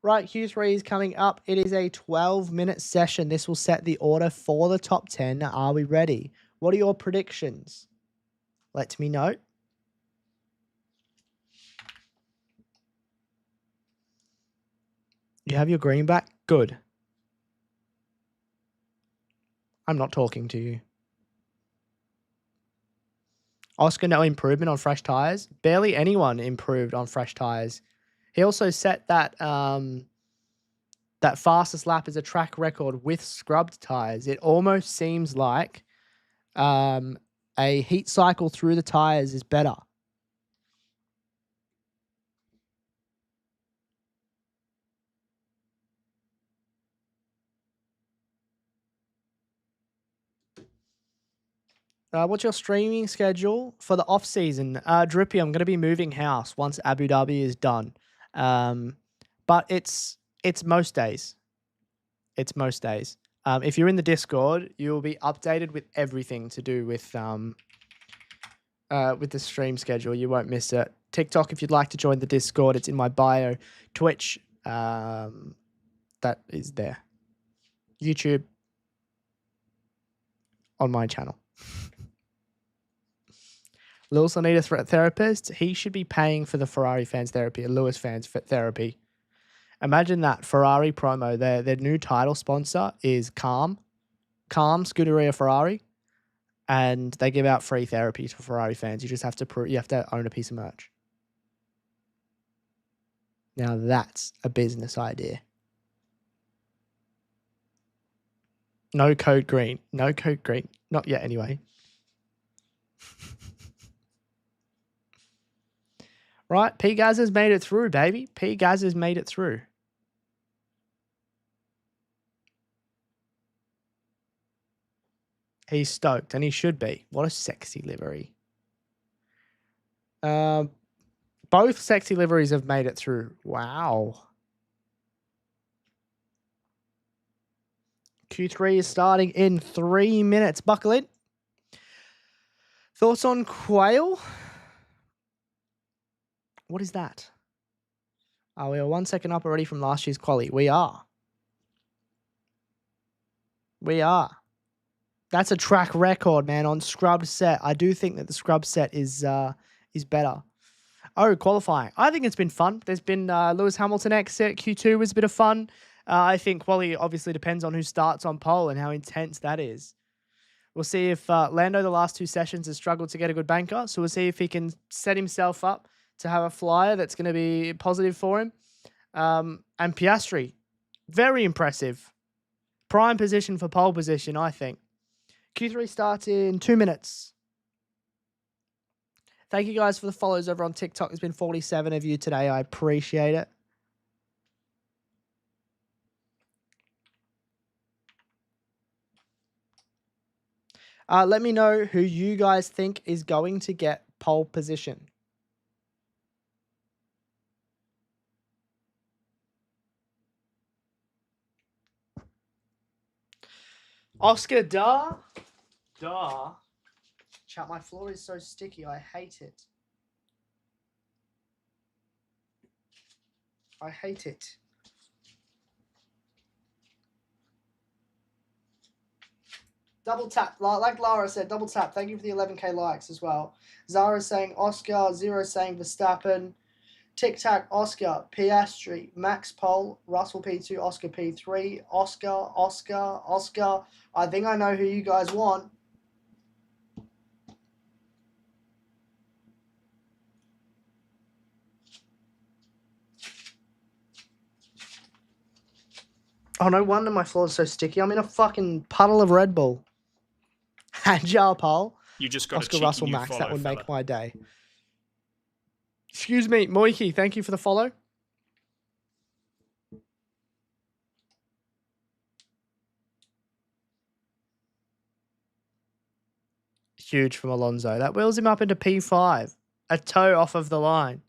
Right, Q3 is coming up. It is a 12-minute session. This will set the order for the top 10. Are we ready? What are your predictions? Let me know. You have your green back? Good. I'm not talking to you. Oscar, no improvement on fresh tires. Barely anyone improved on fresh tires. He also set that that fastest lap as a track record with scrubbed tires. It almost seems like a heat cycle through the tires is better. What's your streaming schedule for the off season? Drippy, I'm going to be moving house once Abu Dhabi is done. But it's most days. It's most days. If you're in the Discord, you'll be updated with everything to do with the stream schedule. You won't miss it. TikTok, if you'd like to join the Discord, it's in my bio. Twitch, that is there. YouTube, on my channel. Lewis will need a therapist. He should be paying for the Ferrari fans therapy, Lewis fans therapy. Imagine that Ferrari promo. Their new title sponsor is Calm Scuderia Ferrari, and they give out free therapy to Ferrari fans. You just have to own a piece of merch. Now that's a business idea. No code green. No code green. Not yet, anyway. Right? P Gaz has made it through, baby. P Gaz has made it through. He's stoked, and he should be. What a sexy livery. Both sexy liveries have made it through. Wow. Q3 is starting in 3 minutes. Buckle in. Thoughts on Quail? What is that? Oh, we are 1 second up already from last year's quali. We are. That's a track record, man, on scrubbed set. I do think that the scrub set is better. Oh, qualifying. I think it's been fun. There's been Lewis Hamilton X set. Q2 was a bit of fun. I think quali obviously depends on who starts on pole and how intense that is. We'll see if Lando the last 2 sessions has struggled to get a good banker. So we'll see if he can set himself up to have a flyer that's going to be positive for him. And Piastri, very impressive. Prime position for pole position, I think. Q3 starts in 2 minutes. Thank you guys for the follows over on TikTok. There's been 47 of you today. I appreciate it. Let me know who you guys think is going to get pole position. Oscar Da. Chat, my floor is so sticky. I hate it. Double tap. Like Lara said, double tap. Thank you for the 11k likes as well. Zara saying Oscar. Zero saying Verstappen. Tic Tac, Oscar, Piastri, Max Pole, Russell P2, Oscar P3, Oscar. I think I know who you guys want. Oh, no wonder my floor is so sticky. I'm in a fucking puddle of Red Bull. Agile Pole. You just got Oscar a cheeky Russell new Max. follow, That would fella. make my day. Excuse me, Moiki. Thank you for the follow. Huge from Alonso. That wheels him up into P5. A toe off of the line.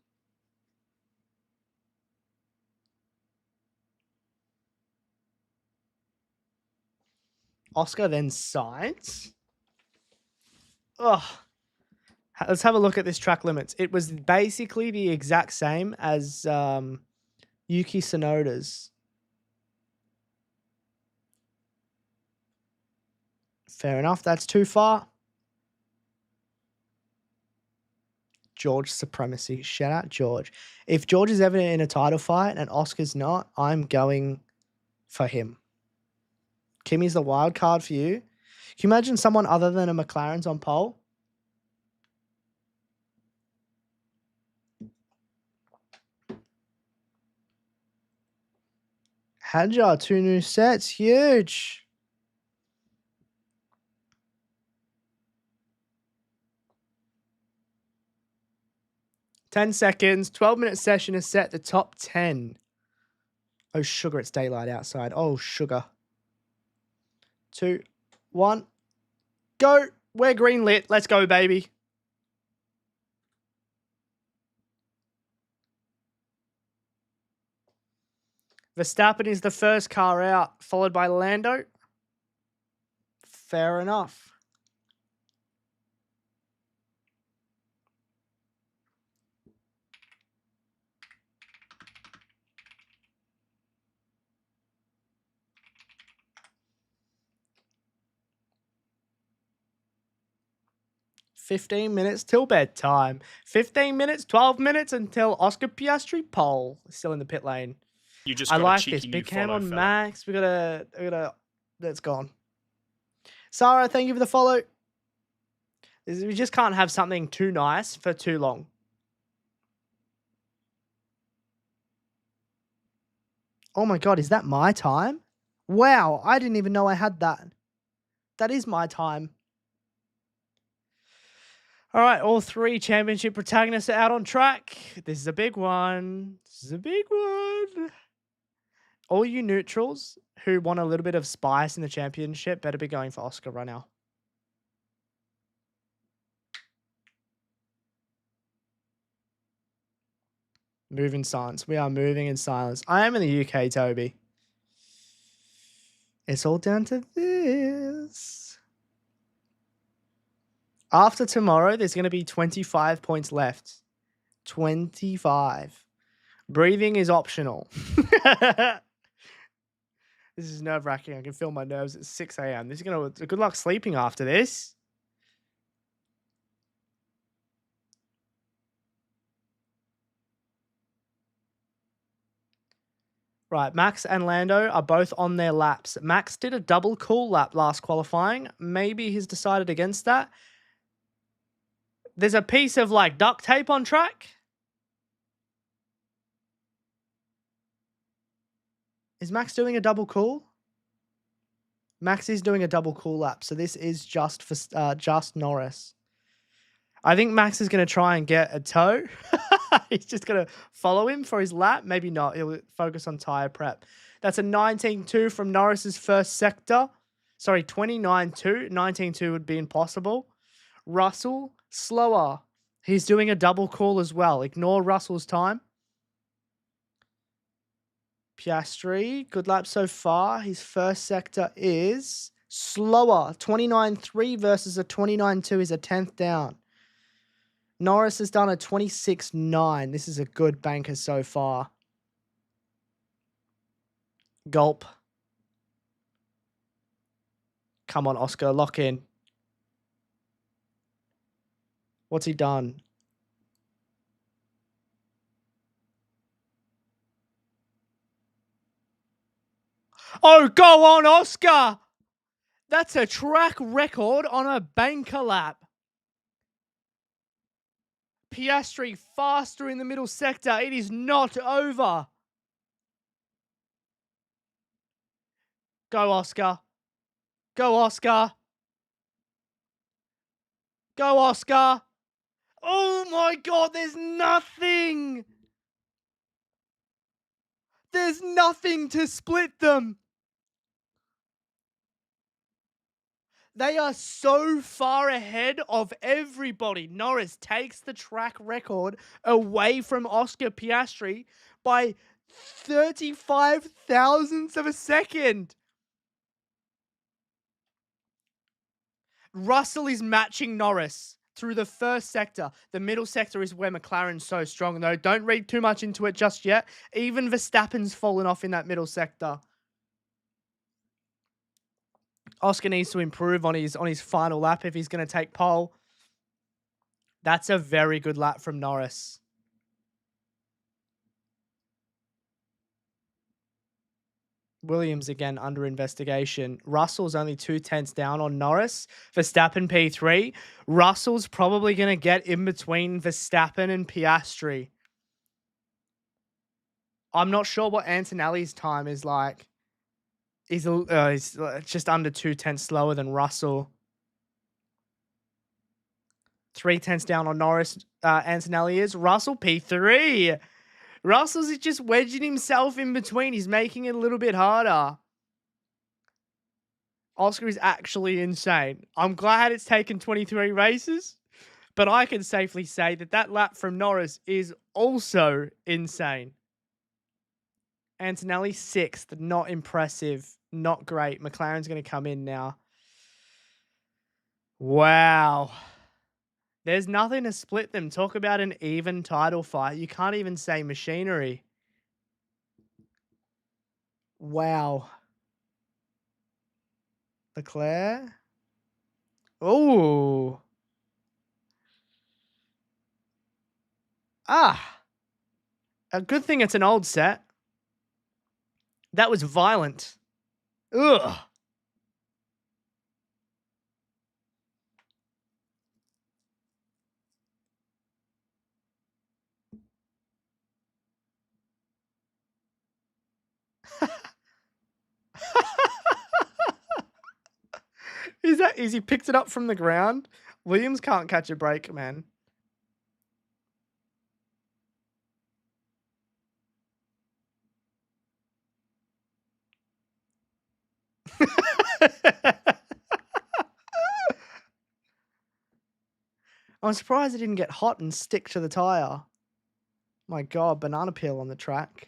Oscar then Sainz. Ugh. Let's have a look at this track limits. It was basically the exact same as Yuki Tsunoda's. Fair enough. That's too far. George supremacy. Shout out George. If George is ever in a title fight and Oscar's not, I'm going for him. Kimmy's the wild card for you. Can you imagine someone other than a McLaren's on pole? Hadjar, 2 new sets. Huge. $10 seconds. 12-minute session is set. The top 10. Oh, sugar. It's daylight outside. Oh, sugar. 2, 1. Go. We're green lit. Let's go, baby. Verstappen is the first car out, followed by Lando. Fair enough. $15 minutes till bedtime. 15 minutes, 12 minutes until Oscar Piastri pole. Still in the pit lane. You just I got like a cheeky this. new Big cam follow, on fella. Max. We gotta. That's gone. Sarah, thank you for the follow. We just can't have something too nice for too long. Oh my god, is that my time? Wow, I didn't even know I had that. That is my time. All right, all three championship protagonists are out on track. This is a big one. This is a big one. All you neutrals who want a little bit of spice in the championship better be going for Oscar right now. Move in silence. We are moving in silence. I am in the UK, Toby. It's all down to this. After tomorrow, there's going to be 25 points left. 25. Breathing is optional. This is nerve-wracking. I can feel my nerves at 6 a.m. This is going to... Good luck sleeping after this. Right, Max and Lando are both on their laps. Max did a double cool lap last qualifying. Maybe he's decided against that. There's a piece of like duct tape on track. Is Max doing a double cool? Max is doing a double cool lap, so this is just for just Norris. I think Max is going to try and get a tow. He's just going to follow him for his lap. Maybe not. He'll focus on tyre prep. That's a 19.2 from Norris's first sector. Sorry, 29.2. 19.2 would be impossible. Russell, slower. He's doing a double call as well. Ignore Russell's time. Piastri, good lap so far. His first sector is slower. 29.3 versus a 29.2 is a 10th down. Norris has done a 26.9. This is a good banker so far. Gulp. Come on, Oscar, lock in. What's he done? Oh, go on, Oscar! That's a track record on a banker lap. Piastri faster in the middle sector. It is not over. Go, Oscar. Go, Oscar. Go, Oscar. Oh my God, there's nothing. There's nothing to split them. They are so far ahead of everybody. Norris takes the track record away from Oscar Piastri by 35 thousandths of a second. Russell is matching Norris through the first sector. The middle sector is where McLaren's so strong, though. Don't read too much into it just yet. Even Verstappen's fallen off in that middle sector. Oscar needs to improve on his final lap if he's going to take pole. That's a very good lap from Norris. Williams again under investigation. Russell's only 2/10 down on Norris. Verstappen P3. Russell's probably going to get in between Verstappen and Piastri. I'm not sure what Antonelli's time is like. He's just under 2/10 slower than Russell. 3/10 down on Norris. Antonelli is. Russell P3. Russell's just wedging himself in between. He's making it a little bit harder. Oscar is actually insane. I'm glad it's taken 23 races, but I can safely say that that lap from Norris is also insane. Antonelli 6th. Not impressive. Not great. McLaren's going to come in now. Wow. There's nothing to split them. Talk about an even title fight. You can't even say machinery. Wow. Leclerc. Ooh. Ah. A good thing it's an old set. That was violent. Ugh. Is that? Is he picked it up from the ground? Williams can't catch a break, man. I'm surprised it didn't get hot and stick to the tire. My God, banana peel on the track.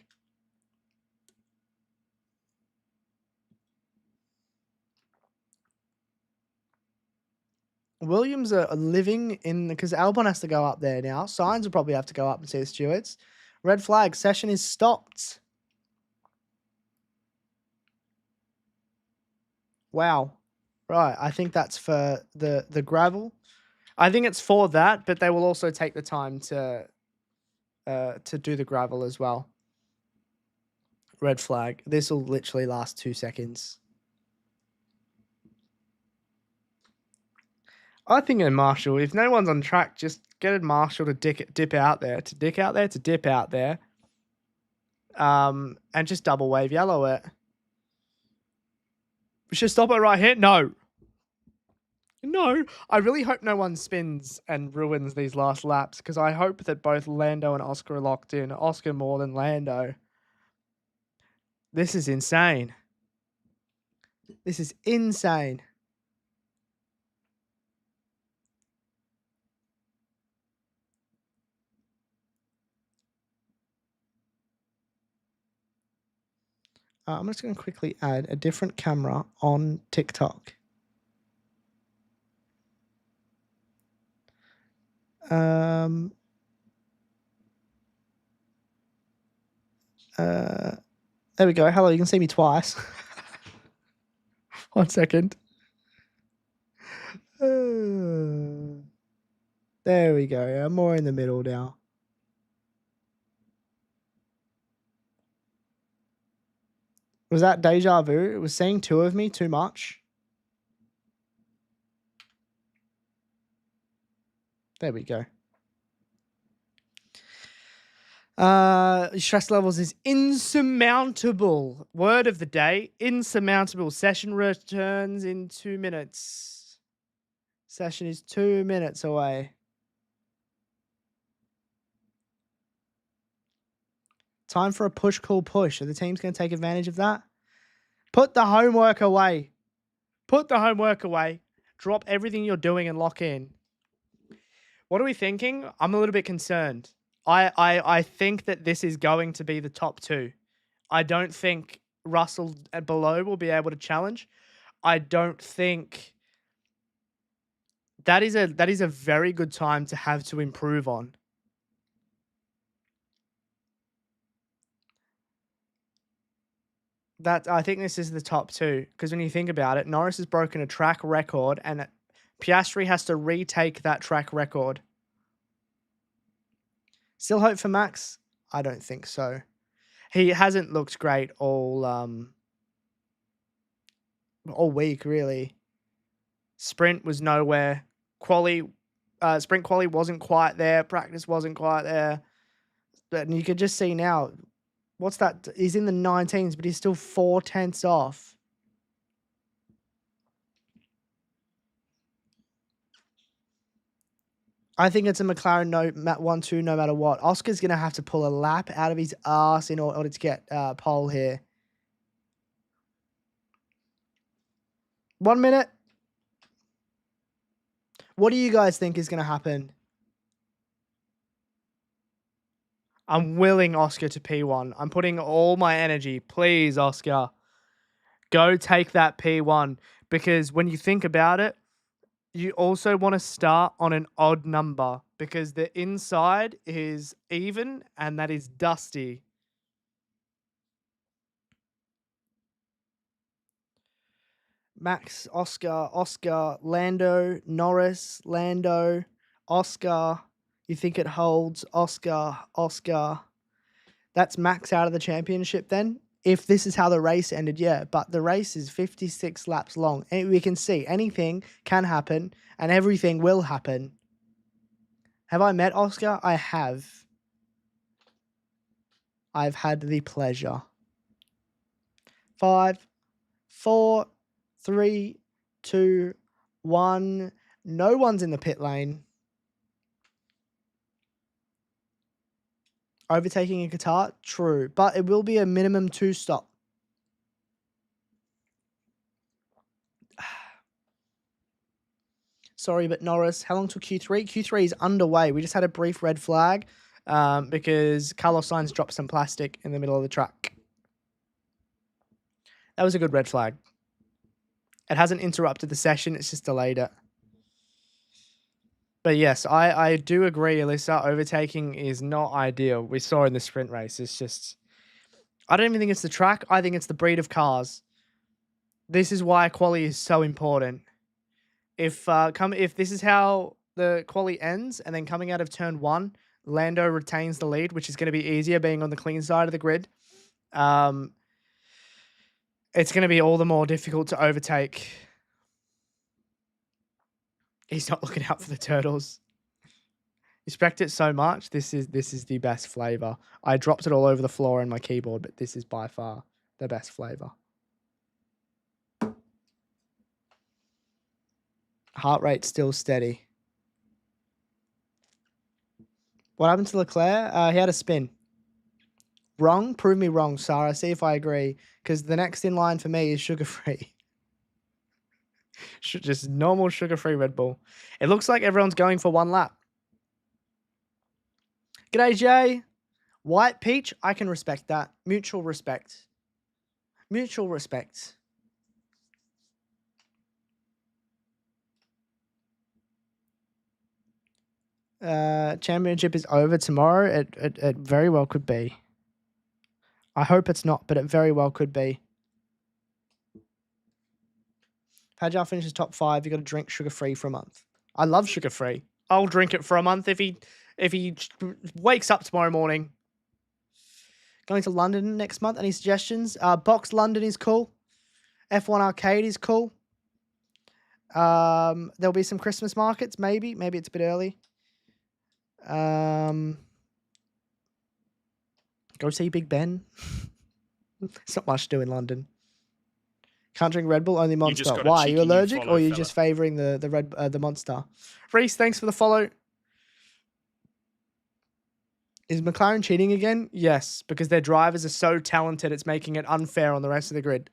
Williams are living in, because Albon has to go up there now. Sainz will probably have to go up and see the stewards. Red flag, session is stopped. Wow. Right, I think that's for the gravel. I think it's for that, but they will also take the time to do the gravel as well. Red flag. This will literally last 2 seconds. I think in Marshall, if no one's on track, just get a Marshall to dip out there, and just double wave yellow it. We should stop it right here. No. No, I really hope no one spins and ruins these last laps, because I hope that both Lando and Oscar are locked in. Oscar more than Lando. This is insane. This is insane. I'm just going to quickly add a different camera on TikTok. There we go. Hello, you can see me twice. 1 second. There we go. I'm more in the middle now. Was that deja vu? It was seeing two of me too much. There we go. Stress levels is insurmountable. Word of the day, insurmountable. Session returns in 2 minutes. Session is 2 minutes away. Time for a push, call, push. Are the teams going to take advantage of that? Put the homework away. Put the homework away. Drop everything you're doing and lock in. What are we thinking? I'm a little bit concerned. I think that this is going to be the top two. I don't think Russell and below will be able to challenge. I don't think that is a very good time to have to improve on. I think this is the top two, because when you think about it, Norris has broken a track record and Piastri has to retake that track record. Still hope for Max? I don't think so. He hasn't looked great all week, really. Sprint was nowhere. Sprint quali wasn't quite there. Practice wasn't quite there. But you could just see now, what's that? He's in the 19s, but he's still 4 tenths off. I think it's a McLaren 1-2 no matter what. Oscar's going to have to pull a lap out of his ass in order to get pole here. 1 minute. What do you guys think is going to happen? I'm willing Oscar to P1. I'm putting all my energy. Please, Oscar. Go take that P1. Because when you think about it, you also want to start on an odd number, because the inside is even and that is dusty. Max, Oscar, Lando, Norris, Lando, Oscar. You think it holds? Oscar. That's Max out of the championship then? If this is how the race ended, yeah. But the race is 56 laps long. And we can see anything can happen and everything will happen. Have I met Oscar? I have. I've had the pleasure. 5, 4, 3, 2, 1. No one's in the pit lane. Overtaking in Qatar? True. But it will be a minimum 2 stop. Sorry, but Norris, how long till Q3? Q3 is underway. We just had a brief red flag because Carlos Sainz dropped some plastic in the middle of the track. That was a good red flag. It hasn't interrupted the session. It's just delayed it. But yes, I do agree, Alyssa. Overtaking is not ideal. We saw in the sprint race. It's just... I don't even think it's the track. I think it's the breed of cars. This is why quali is so important. If this is how the quali ends, and then coming out of turn 1, Lando retains the lead, which is going to be easier being on the clean side of the grid. It's going to be all the more difficult to overtake. He's not looking out for the turtles. Respect it so much. This is the best flavor. I dropped it all over the floor in my keyboard, but this is by far the best flavor. Heart rate still steady. What happened to Leclerc? He had a spin. Wrong? Prove me wrong, Sarah. See if I agree. Because the next in line for me is sugar-free. Just normal sugar-free Red Bull. It looks like everyone's going for 1 lap. G'day, Jay. White peach, I can respect that. Mutual respect. Mutual respect. Championship is over tomorrow. It very well could be. I hope it's not, but it very well could be. If Hajar finishes top 5, you got to drink sugar-free for a month. I love sugar-free. I'll drink it for a month if he wakes up tomorrow morning. Going to London next month. Any suggestions? Box London is cool. F1 Arcade is cool. There'll be some Christmas markets, maybe. Maybe it's a bit early. Go see Big Ben. It's not much to do in London. Can't drink Red Bull, only Monster. Why? Are you allergic, or are you just favouring the Monster? Reese, thanks for the follow. Is McLaren cheating again? Yes, because their drivers are so talented, it's making it unfair on the rest of the grid.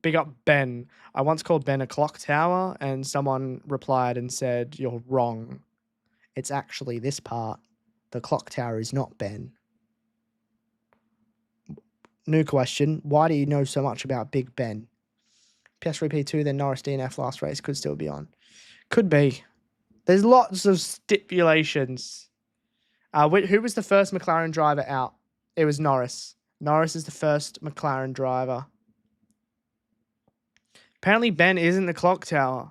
Big up Ben. I once called Ben a clock tower, and someone replied and said, "You're wrong. It's actually this part. The clock tower is not Ben." New question. Why do you know so much about Big Ben? PS3 P2, then Norris DNF last race could still be on. Could be. There's lots of stipulations. Who was the first McLaren driver out? It was Norris. Norris is the first McLaren driver. Apparently Ben isn't the clock tower.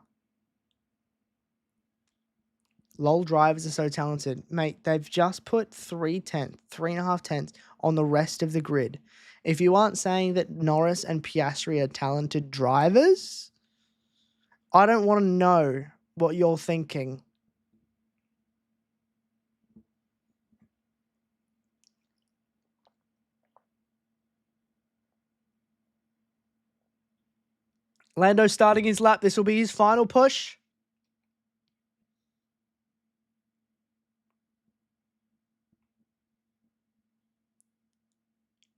LOL drivers are so talented. Mate, they've just put 3.5 tenths on the rest of the grid. If you aren't saying that Norris and Piastri are talented drivers, I don't want to know what you're thinking. Lando starting his lap. This will be his final push.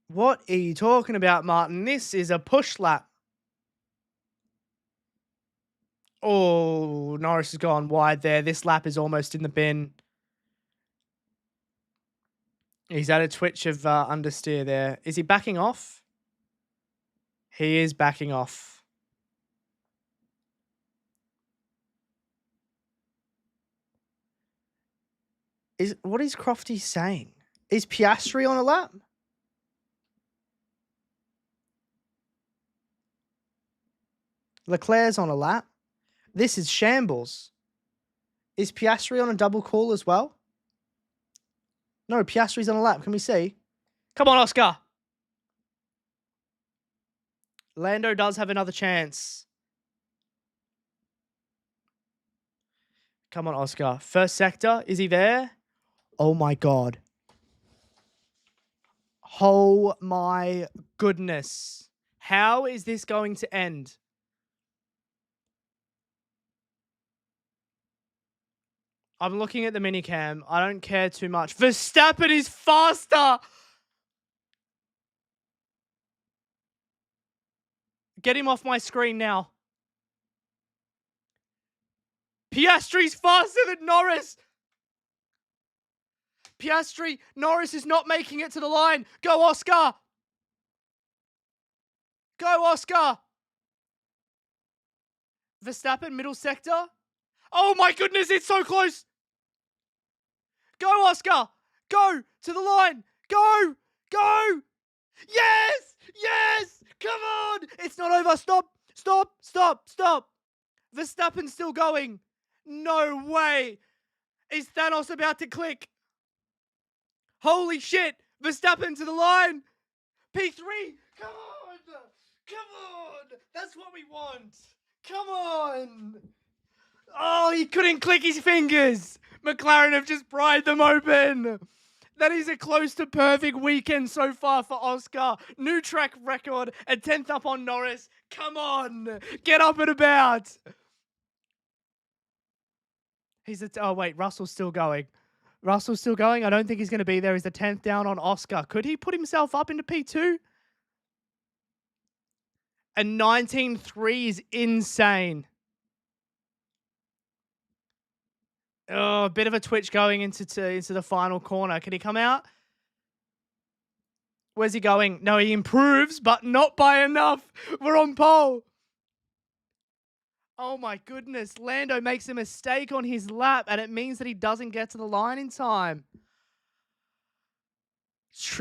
What are you talking about, Martin? This is a push lap. Oh, Norris has gone wide there. This lap is almost in the bin. He's had a twitch of understeer there. Is he backing off? He is backing off. What is Crofty saying? Is Piastri on a lap? Leclerc's on a lap. This is shambles. Is Piastri on a double call as well? No, Piastri's on a lap. Can we see? Come on, Oscar. Lando does have another chance. Come on, Oscar. First sector. Is he there? Oh, my God. Oh, my goodness. How is this going to end? I'm looking at the minicam. I don't care too much. Verstappen is faster. Get him off my screen now. Piastri's faster than Norris. Piastri, Norris is not making it to the line. Go, Oscar. Go, Oscar. Verstappen, middle sector. Oh my goodness, it's so close. Go, Oscar. Go to the line. Go. Go. Yes. Yes. Come on. It's not over. Stop. Stop. Stop. Stop. Verstappen's still going. No way. Is Thanos about to click? Holy shit. Verstappen to the line. P3. Come on. Come on. That's what we want. Come on. Oh, he couldn't click his fingers. McLaren have just pried them open. That is a close to perfect weekend so far for Oscar. New track record, a 10th up on Norris. Come on. Get up and about. Oh, wait, Russell's still going. Russell's still going. I don't think he's going to be there. He's the 10th down on Oscar. Could he put himself up into P2? A 19.3 is insane. Oh, a bit of a twitch going into the final corner. Can he come out? Where's he going? No, he improves, but not by enough. We're on pole. Oh my goodness. Lando makes a mistake on his lap, and it means that he doesn't get to the line in time.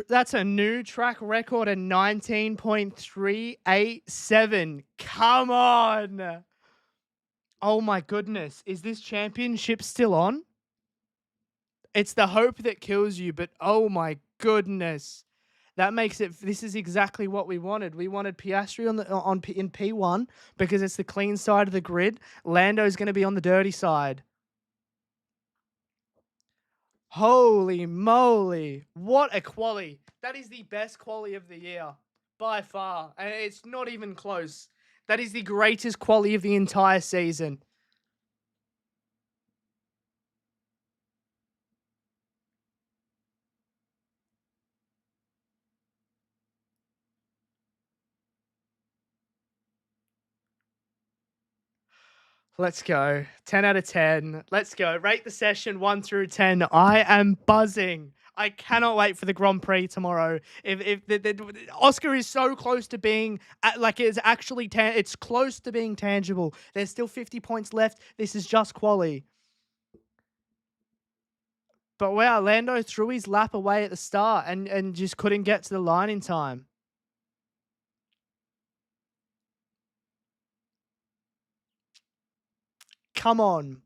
That's a new track record, a 19.387. Come on. Oh my goodness. Is this championship still on? It's the hope that kills you, but oh my goodness. That makes it, this is exactly what we wanted. We wanted Piastri in P1 because it's the clean side of the grid. Lando's going to be on the dirty side. Holy moly. What a quali. That is the best quali of the year by far. And it's not even close. That is the greatest quali of the entire season. Let's go. 10 out of 10. Let's go. Rate the session 1 through 10. I am buzzing. I cannot wait for the Grand Prix tomorrow. If the Oscar is so close to being like it's actually it's close to being tangible. There's still 50 points left. This is just quali. But wow, Lando threw his lap away at the start and just couldn't get to the line in time. Come on.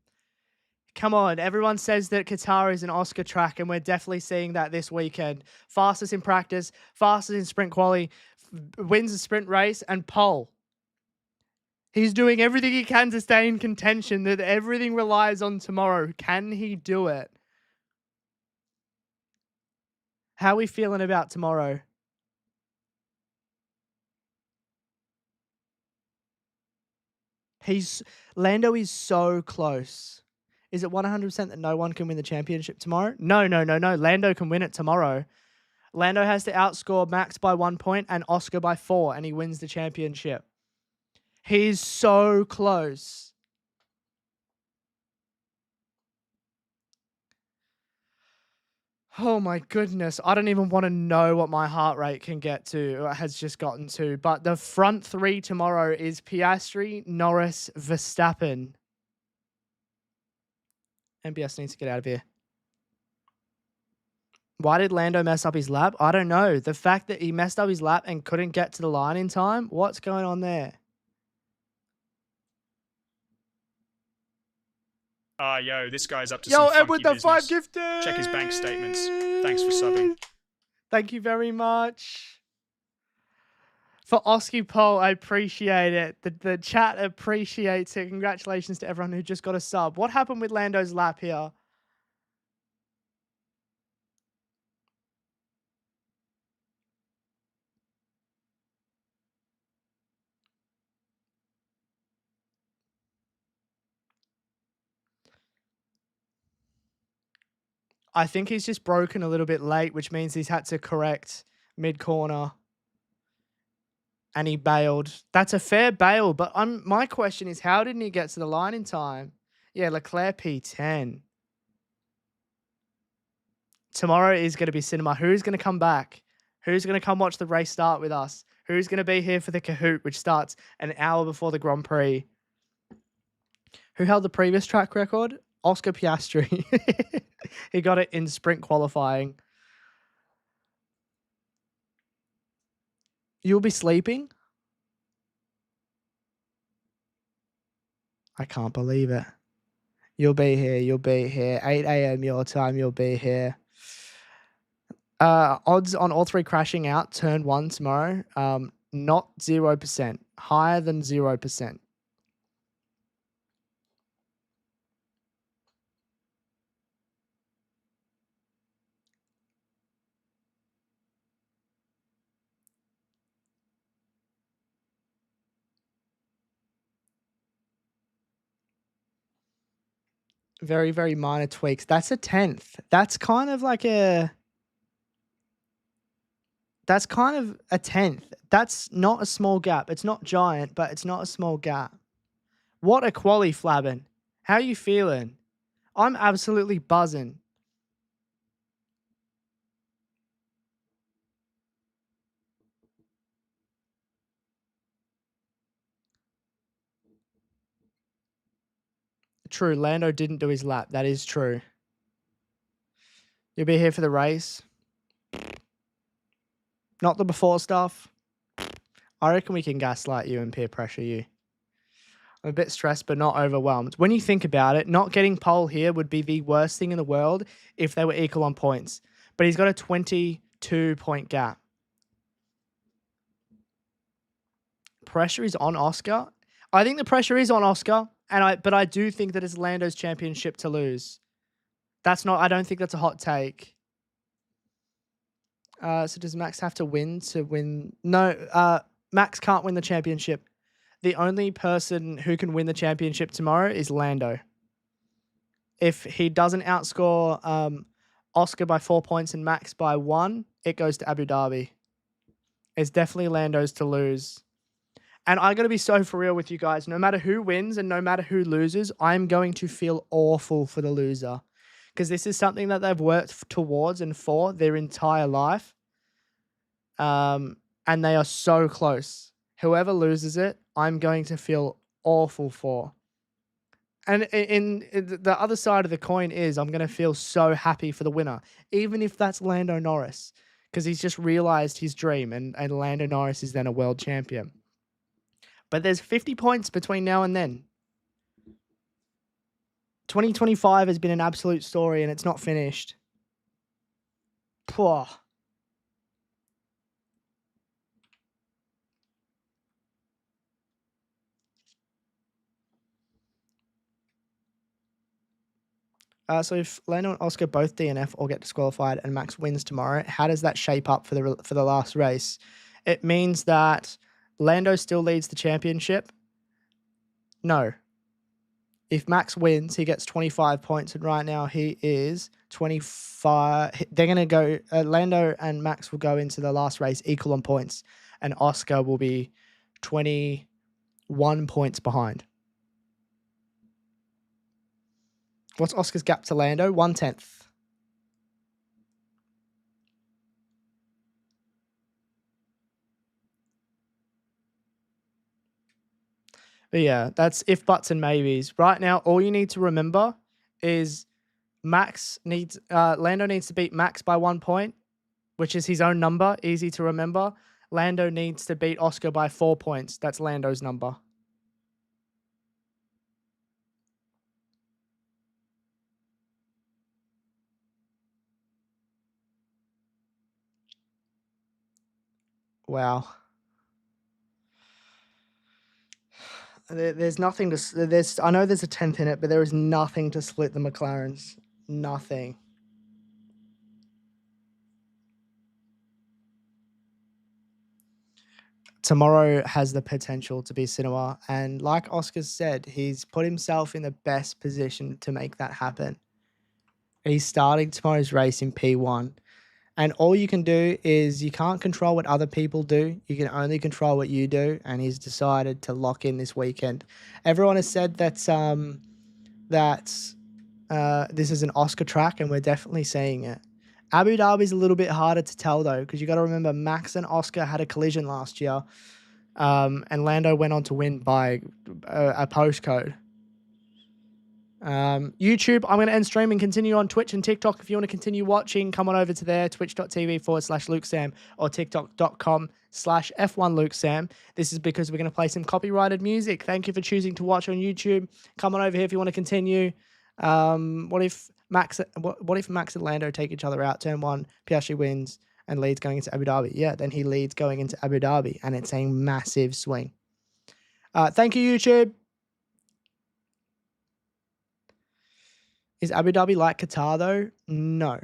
Come on. Everyone says that Qatar is an Oscar track, and we're definitely seeing that this weekend. Fastest in practice, fastest in sprint quali, wins a sprint race, and pole. He's doing everything he can to stay in contention. That everything relies on tomorrow. Can he do it? How are we feeling about tomorrow? Lando is so close. Is it 100% that no one can win the championship tomorrow? No. Lando can win it tomorrow. Lando has to outscore Max by 1 point and Oscar by 4, and he wins the championship. He's so close. Oh my goodness. I don't even want to know what my heart rate can get to, or has just gotten to. But the front three tomorrow is Piastri, Norris, Verstappen. MBS needs to get out of here. Why did Lando mess up his lap? I don't know. The fact that he messed up his lap and couldn't get to the line in time, what's going on there? Yo, this guy's up to some funky Edward, the business. 5 gifted. Check his bank statements. Thanks for subbing. Thank you very much. For Oski Poll, I appreciate it. The chat appreciates it. Congratulations to everyone who just got a sub. What happened with Lando's lap here? I think he's just broken a little bit late, which means he's had to correct mid-corner. And he bailed. That's a fair bail, but my question is, how didn't he get to the line in time? Yeah, Leclerc P10. Tomorrow is going to be cinema. Who's going to come back? Who's going to come watch the race start with us? Who's going to be here for the Kahoot, which starts an hour before the Grand Prix? Who held the previous track record? Oscar Piastri. He got it in sprint qualifying. You'll be sleeping? I can't believe it. You'll be here. You'll be here. 8 a.m. your time. You'll be here. Odds on all three crashing out turn 1 tomorrow. Not 0%. Higher than 0%. Very, very minor tweaks. That's a 10th. That's kind of like a... That's kind of a 10th. That's not a small gap. It's not giant, but it's not a small gap. What a quali, Flabbin. How you feeling? I'm absolutely buzzing. True, Lando didn't do his lap. That is true. You'll be here for the race. Not the before stuff. I reckon we can gaslight you and peer pressure you. I'm a bit stressed, but not overwhelmed. When you think about it, not getting pole here would be the worst thing in the world if they were equal on points. But he's got a 22-point gap. Pressure is on Oscar. I think the pressure is on Oscar, but I do think that it's Lando's championship to lose. I don't think that's a hot take. So does Max have to win to win? No, Max can't win the championship. The only person who can win the championship tomorrow is Lando. If he doesn't outscore Oscar by 4 points and Max by 1, it goes to Abu Dhabi. It's definitely Lando's to lose. And I got to be so for real with you guys. No matter who wins and no matter who loses, I'm going to feel awful for the loser. Because this is something that they've worked towards and for their entire life. And they are so close. Whoever loses it, I'm going to feel awful for. And in the other side of the coin is I'm going to feel so happy for the winner, even if that's Lando Norris, because he's just realized his dream and Lando Norris is then a world champion. But there's 50 points between now and then. 2025 has been an absolute story and it's not finished. Poor. So if Lando and Oscar both DNF or get disqualified and Max wins tomorrow, how does that shape up for the last race? It means that Lando still leads the championship. No. If Max wins, he gets 25 points, and right now he is 25. They're going to go, Lando and Max will go into the last race equal on points, and Oscar will be 21 points behind. What's Oscar's gap to Lando? 1/10. But yeah, that's if, buts, and maybes. Right now, all you need to remember is Lando needs to beat Max by 1 point, which is his own number, easy to remember. Lando needs to beat Oscar by 4 points. That's Lando's number. Wow. There's nothing to... I know there's a 10th in it, but there is nothing to split the McLarens. Nothing. Tomorrow has the potential to be cinema. And like Oscar said, he's put himself in the best position to make that happen. He's starting tomorrow's race in P1. And all you can do is you can't control what other people do. You can only control what you do. And he's decided to lock in this weekend. Everyone has said that this is an Oscar track, and we're definitely seeing it. Abu Dhabi's a little bit harder to tell, though, because you got to remember Max and Oscar had a collision last year. And Lando went on to win by a postcode. YouTube, I'm going to end stream and continue on Twitch and TikTok. If you want to continue watching, come on over to there, twitch.tv/LukeSam or tiktok.com/F1LukeSam. This is because we're going to play some copyrighted music. Thank you for choosing to watch on YouTube. Come on over here if you want to continue. What if Max and Lando take each other out? Turn 1, Piastri wins and leads going into Abu Dhabi. Yeah, then he leads going into Abu Dhabi, and it's a massive swing. Thank you, YouTube. Is Abu Dhabi like Qatar, though? No.